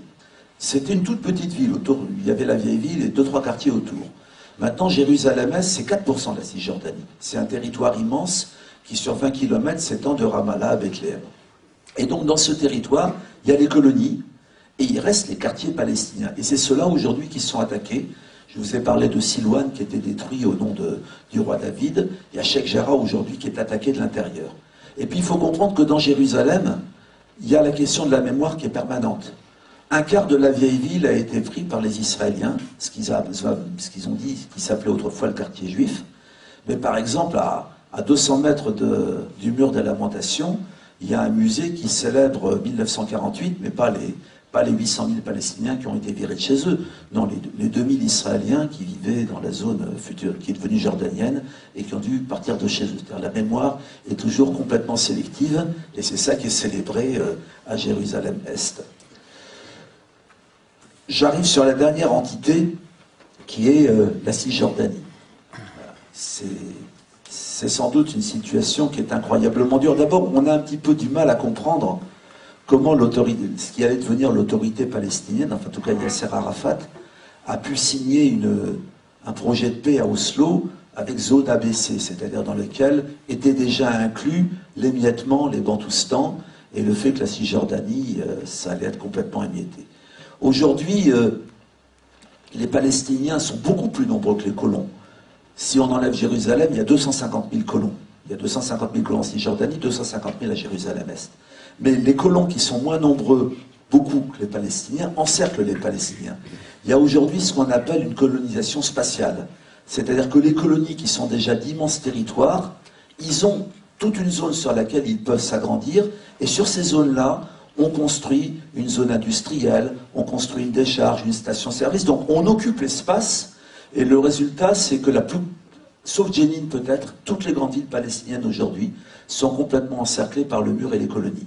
c'était une toute petite ville. Autour, il y avait la vieille ville et 2-3 quartiers autour. Maintenant, Jérusalem-Est, c'est 4% de la Cisjordanie. C'est un territoire immense qui, sur 20 km, s'étend de Ramallah à Bethléem. Et donc, dans ce territoire, il y a les colonies, et il reste les quartiers palestiniens. Et c'est ceux-là, aujourd'hui, qui sont attaqués. Je vous ai parlé de Silouane, qui était détruit au nom du roi David. Il y a Sheikh Jarrah, aujourd'hui, qui est attaqué de l'intérieur. Et puis, il faut comprendre que dans Jérusalem, il y a la question de la mémoire qui est permanente. Un quart de la vieille ville a été pris par les Israéliens, ce qu'ils ont dit, qui s'appelait autrefois le quartier juif. Mais par exemple, à 200 mètres du mur des Lamentations, il y a un musée qui célèbre 1948, mais pas les 800 000 Palestiniens qui ont été virés de chez eux. Non, les 2000 Israéliens qui vivaient dans la zone future, qui est devenue jordanienne, et qui ont dû partir de chez eux. C'est-à-dire la mémoire est toujours complètement sélective, et c'est ça qui est célébré à Jérusalem-Est. J'arrive sur la dernière entité, qui est la Cisjordanie. C'est sans doute une situation qui est incroyablement dure. D'abord, on a un petit peu du mal à comprendre comment ce qui allait devenir l'autorité palestinienne, enfin en tout cas Yasser Arafat, a pu signer un projet de paix à Oslo avec zone ABC, c'est-à-dire dans lequel étaient déjà inclus l'émiettement, les Bantoustans, et le fait que la Cisjordanie, ça allait être complètement émietté. Aujourd'hui, les Palestiniens sont beaucoup plus nombreux que les colons. Si on enlève Jérusalem, il y a 250 000 colons. Il y a 250 000 colons en Cisjordanie, 250 000 à Jérusalem-Est. Mais les colons qui sont moins nombreux, beaucoup que les Palestiniens, encerclent les Palestiniens. Il y a aujourd'hui ce qu'on appelle une colonisation spatiale. C'est-à-dire que les colonies qui sont déjà d'immenses territoires, ils ont toute une zone sur laquelle ils peuvent s'agrandir, et sur ces zones-là, on construit une zone industrielle, on construit une décharge, une station-service, donc on occupe l'espace, et le résultat, c'est que sauf Jenin peut-être, toutes les grandes villes palestiniennes aujourd'hui sont complètement encerclées par le mur et les colonies.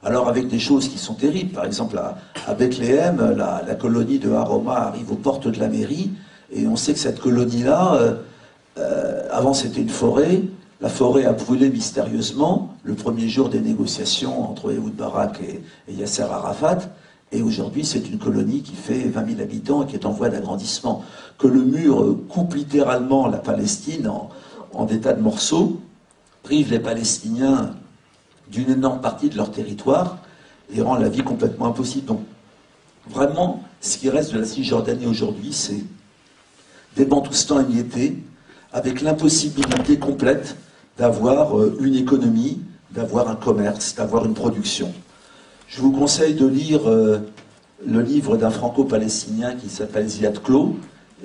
Alors avec des choses qui sont terribles, par exemple à Bethléem, la colonie de Haroma arrive aux portes de la mairie, et on sait que cette colonie-là, avant c'était une forêt, la forêt a brûlé mystérieusement le premier jour des négociations entre Ehud Barak et Yasser Arafat, et aujourd'hui c'est une colonie qui fait 20 000 habitants et qui est en voie d'agrandissement. Que le mur coupe littéralement la Palestine en des tas de morceaux, prive les Palestiniens d'une énorme partie de leur territoire et rend la vie complètement impossible. Donc vraiment, ce qui reste de la Cisjordanie aujourd'hui, c'est des Bantoustans émiettés, avec l'impossibilité complète d'avoir une économie, d'avoir un commerce, d'avoir une production. Je vous conseille de lire le livre d'un franco-palestinien qui s'appelle Ziad Klo,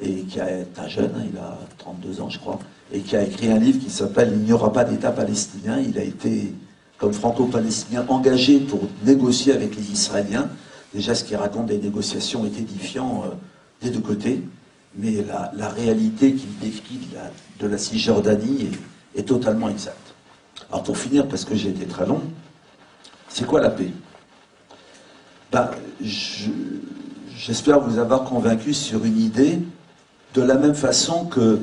et qui est un jeune, il a 32 ans je crois, et qui a écrit un livre qui s'appelle « Il n'y aura pas d'État palestinien ». Il a été, comme franco-palestinien, engagé pour négocier avec les Israéliens. Déjà, ce qu'il raconte des négociations est édifiant des deux côtés. mais la réalité qu'il décrit de la Cisjordanie est totalement exacte. Alors pour finir, parce que j'ai été très long, c'est quoi la paix? Ben, j'espère vous avoir convaincu sur une idée, de la même façon que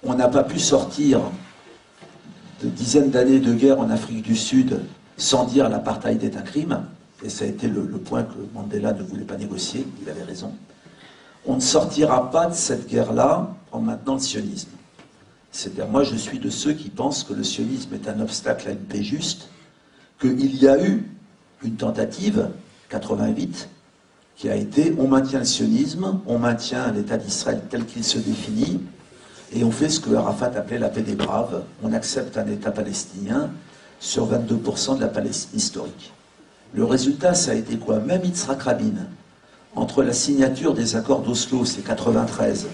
on n'a pas pu sortir de dizaines d'années de guerre en Afrique du Sud sans dire l'apartheid est un crime, et ça a été le point que Mandela ne voulait pas négocier, il avait raison. On ne sortira pas de cette guerre-là en maintenant le sionisme. C'est-à-dire, moi je suis de ceux qui pensent que le sionisme est un obstacle à une paix juste, qu'il y a eu une tentative, 88, qui a été, on maintient le sionisme, on maintient l'État d'Israël tel qu'il se définit, et on fait ce que Arafat appelait la paix des braves, on accepte un État palestinien sur 22% de la Palestine historique. Le résultat, ça a été quoi? Même Yitzhak Rabin, entre la signature des accords d'Oslo, c'est 93,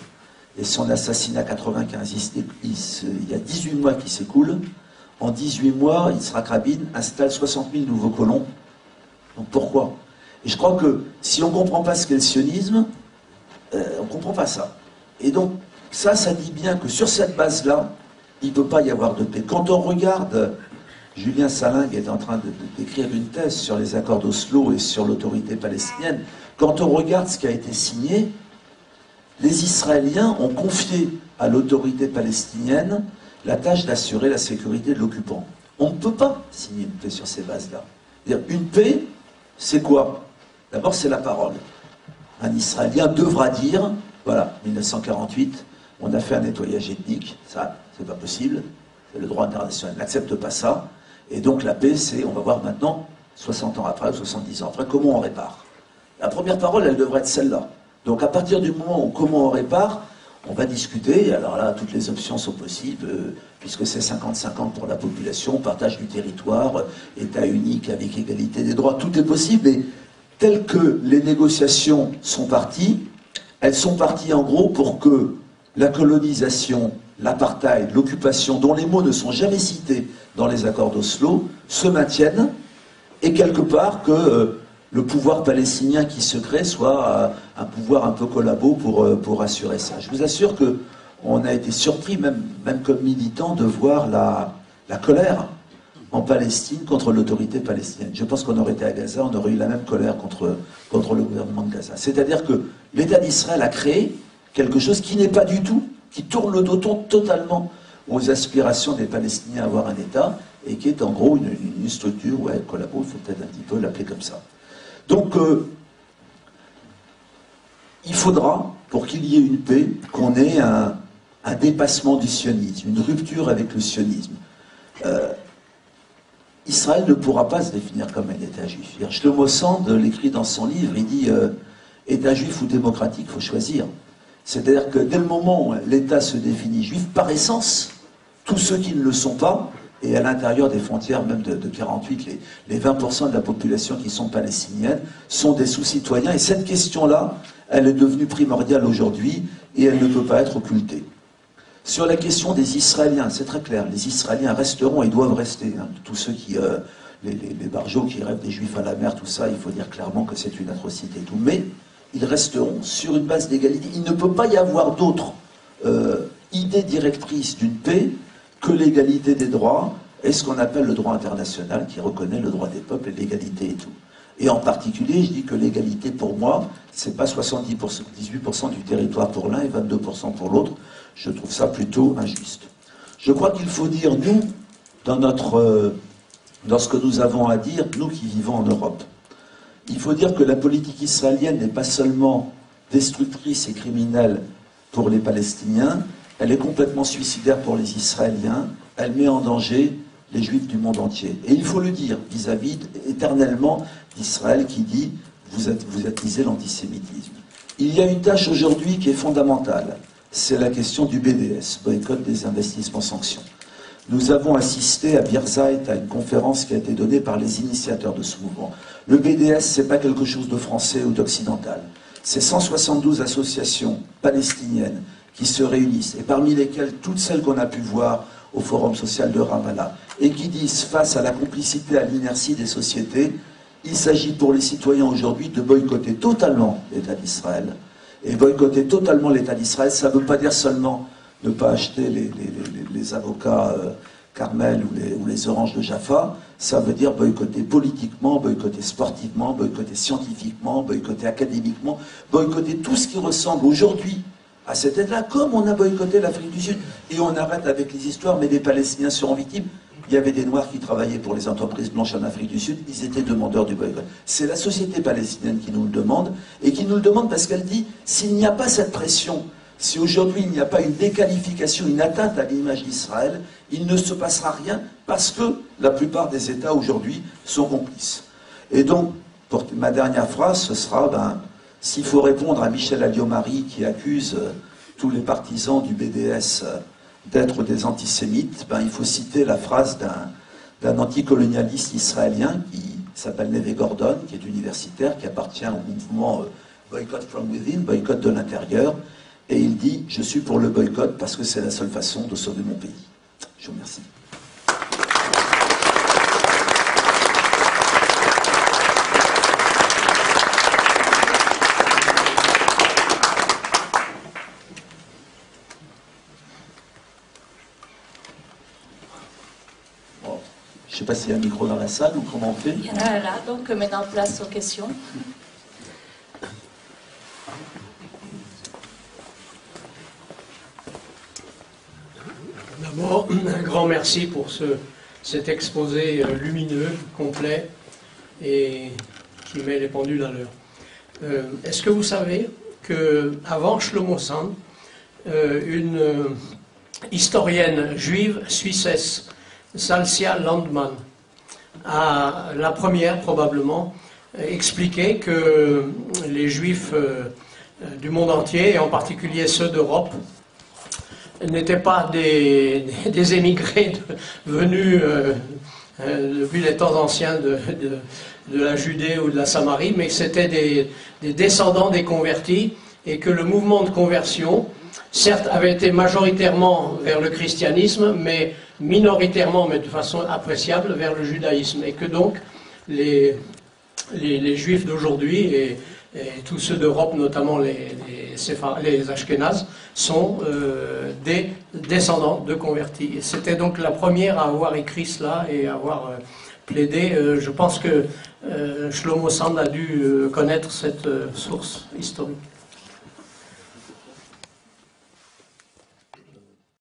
et son assassinat 95, il y a 18 mois qui s'écoulent. En 18 mois, Yitzhak Rabin installe 60 000 nouveaux colons. Donc pourquoi? Et je crois que si on ne comprend pas ce qu'est le sionisme, on ne comprend pas ça. Et donc, ça dit bien que sur cette base-là, il ne peut pas y avoir de paix. Quand on regarde, Julien Salingue est en train d'écrire une thèse sur les accords d'Oslo et sur l'autorité palestinienne, quand on regarde ce qui a été signé, les Israéliens ont confié à l'autorité palestinienne la tâche d'assurer la sécurité de l'occupant. On ne peut pas signer une paix sur ces bases-là. Une paix, c'est quoi? D'abord, c'est la parole. Un Israélien devra dire, voilà, 1948, on a fait un nettoyage ethnique, ça, c'est pas possible, le droit international n'accepte pas ça, et donc la paix, c'est, on va voir maintenant, 60 ans après, ou 70 ans après, comment on répare. La première parole, elle devrait être celle-là. Donc à partir du moment où comment on répare, on va discuter, alors là, toutes les options sont possibles, puisque c'est 50-50 pour la population, partage du territoire, État unique avec égalité des droits, tout est possible, et telles que les négociations sont parties, elles sont parties en gros pour que la colonisation, l'apartheid, l'occupation, dont les mots ne sont jamais cités dans les accords d'Oslo, se maintiennent, et quelque part que le pouvoir palestinien qui se crée soit un pouvoir un peu collabo pour assurer ça. Je vous assure qu'on a été surpris, même comme militants, de voir la colère en Palestine contre l'autorité palestinienne. Je pense qu'on aurait été à Gaza, on aurait eu la même colère contre le gouvernement de Gaza. C'est-à-dire que l'État d'Israël a créé quelque chose qui n'est pas du tout, qui tourne le dos totalement aux aspirations des Palestiniens à avoir un État, et qui est en gros une structure, ouais, collabo, il faut peut-être un petit peu l'appeler comme ça. Donc, il faudra, pour qu'il y ait une paix, qu'on ait un dépassement du sionisme, une rupture avec le sionisme. Israël ne pourra pas se définir comme un État juif. Shlomo Sand l'écrit dans son livre, il dit État juif ou démocratique, il faut choisir. C'est-à-dire que dès le moment où l'État se définit juif, par essence, tous ceux qui ne le sont pas, et à l'intérieur des frontières même de 48, les 20% de la population qui sont palestiniennes sont des sous-citoyens. Et cette question-là, elle est devenue primordiale aujourd'hui et elle ne peut pas être occultée. Sur la question des Israéliens, c'est très clair, les Israéliens resteront et doivent rester. Hein. Tous ceux qui, les barjots qui rêvent des Juifs à la mer, tout ça, il faut dire clairement que c'est une atrocité et tout. Mais ils resteront sur une base d'égalité. Il ne peut pas y avoir d'autre idée directrice d'une paix que l'égalité des droits et ce qu'on appelle le droit international qui reconnaît le droit des peuples et l'égalité et tout. Et en particulier, je dis que l'égalité pour moi, c'est pas 18% du territoire pour l'un et 22% pour l'autre. Je trouve ça plutôt injuste. Je crois qu'il faut dire, nous, dans ce que nous avons à dire, nous qui vivons en Europe, il faut dire que la politique israélienne n'est pas seulement destructrice et criminelle pour les Palestiniens, elle est complètement suicidaire pour les Israéliens, elle met en danger les Juifs du monde entier. Et il faut le dire vis-à-vis éternellement d'Israël qui dit « vous attisez l'antisémitisme ». Il y a une tâche aujourd'hui qui est fondamentale, c'est la question du BDS, boycott des investissements sanctions. Nous avons assisté à Birzeit à une conférence qui a été donnée par les initiateurs de ce mouvement. Le BDS, ce n'est pas quelque chose de français ou d'occidental. C'est 172 associations palestiniennes qui se réunissent, et parmi lesquelles toutes celles qu'on a pu voir au Forum social de Ramallah, et qui disent, face à la complicité, à l'inertie des sociétés, il s'agit pour les citoyens aujourd'hui de boycotter totalement l'État d'Israël et boycotter totalement l'État d'Israël, ça ne veut pas dire seulement ne pas acheter les avocats Carmel ou les oranges de Jaffa, ça veut dire boycotter politiquement, boycotter sportivement, boycotter scientifiquement, boycotter académiquement, boycotter tout ce qui ressemble aujourd'hui à cette aide-là, comme on a boycotté l'Afrique du Sud. Et on arrête avec les histoires, mais les Palestiniens seront victimes. Il y avait des Noirs qui travaillaient pour les entreprises blanches en Afrique du Sud, ils étaient demandeurs du boycott. C'est la société palestinienne qui nous le demande, et qui nous le demande parce qu'elle dit, s'il n'y a pas cette pression, si aujourd'hui il n'y a pas une déqualification, une atteinte à l'image d'Israël, il ne se passera rien parce que la plupart des États aujourd'hui sont complices. Et donc, pour ma dernière phrase, ce sera, s'il faut répondre à Michel Alliot-Marie qui accuse tous les partisans du BDS d'être des antisémites, il faut citer la phrase d'un anticolonialiste israélien qui s'appelle Neve Gordon, qui est universitaire, qui appartient au mouvement Boycott from Within, boycott de l'intérieur, et il dit « Je suis pour le boycott parce que c'est la seule façon de sauver mon pays ». Je vous remercie. Je ne sais pas s'il y a un micro dans la salle ou comment on fait. Il y en a là, donc maintenant place aux questions. D'abord, un grand merci pour cet exposé lumineux, complet et qui met les pendules à l'heure. Est-ce que vous savez qu'avant Shlomo Sand, une historienne juive suissesse, Salsia Landmann, a la première probablement expliqué que les juifs du monde entier, et en particulier ceux d'Europe, n'étaient pas des émigrés venus depuis les temps anciens de la Judée ou de la Samarie, mais que c'était des descendants des convertis, et que le mouvement de conversion, certes, avait été majoritairement vers le christianisme, mais minoritairement, mais de façon appréciable, vers le judaïsme. Et que donc, les juifs d'aujourd'hui, et tous ceux d'Europe, notamment les Ashkénazes, sont des descendants de convertis. Et c'était donc la première à avoir écrit cela et à avoir plaidé. Je pense que Shlomo Sand a dû connaître cette source historique.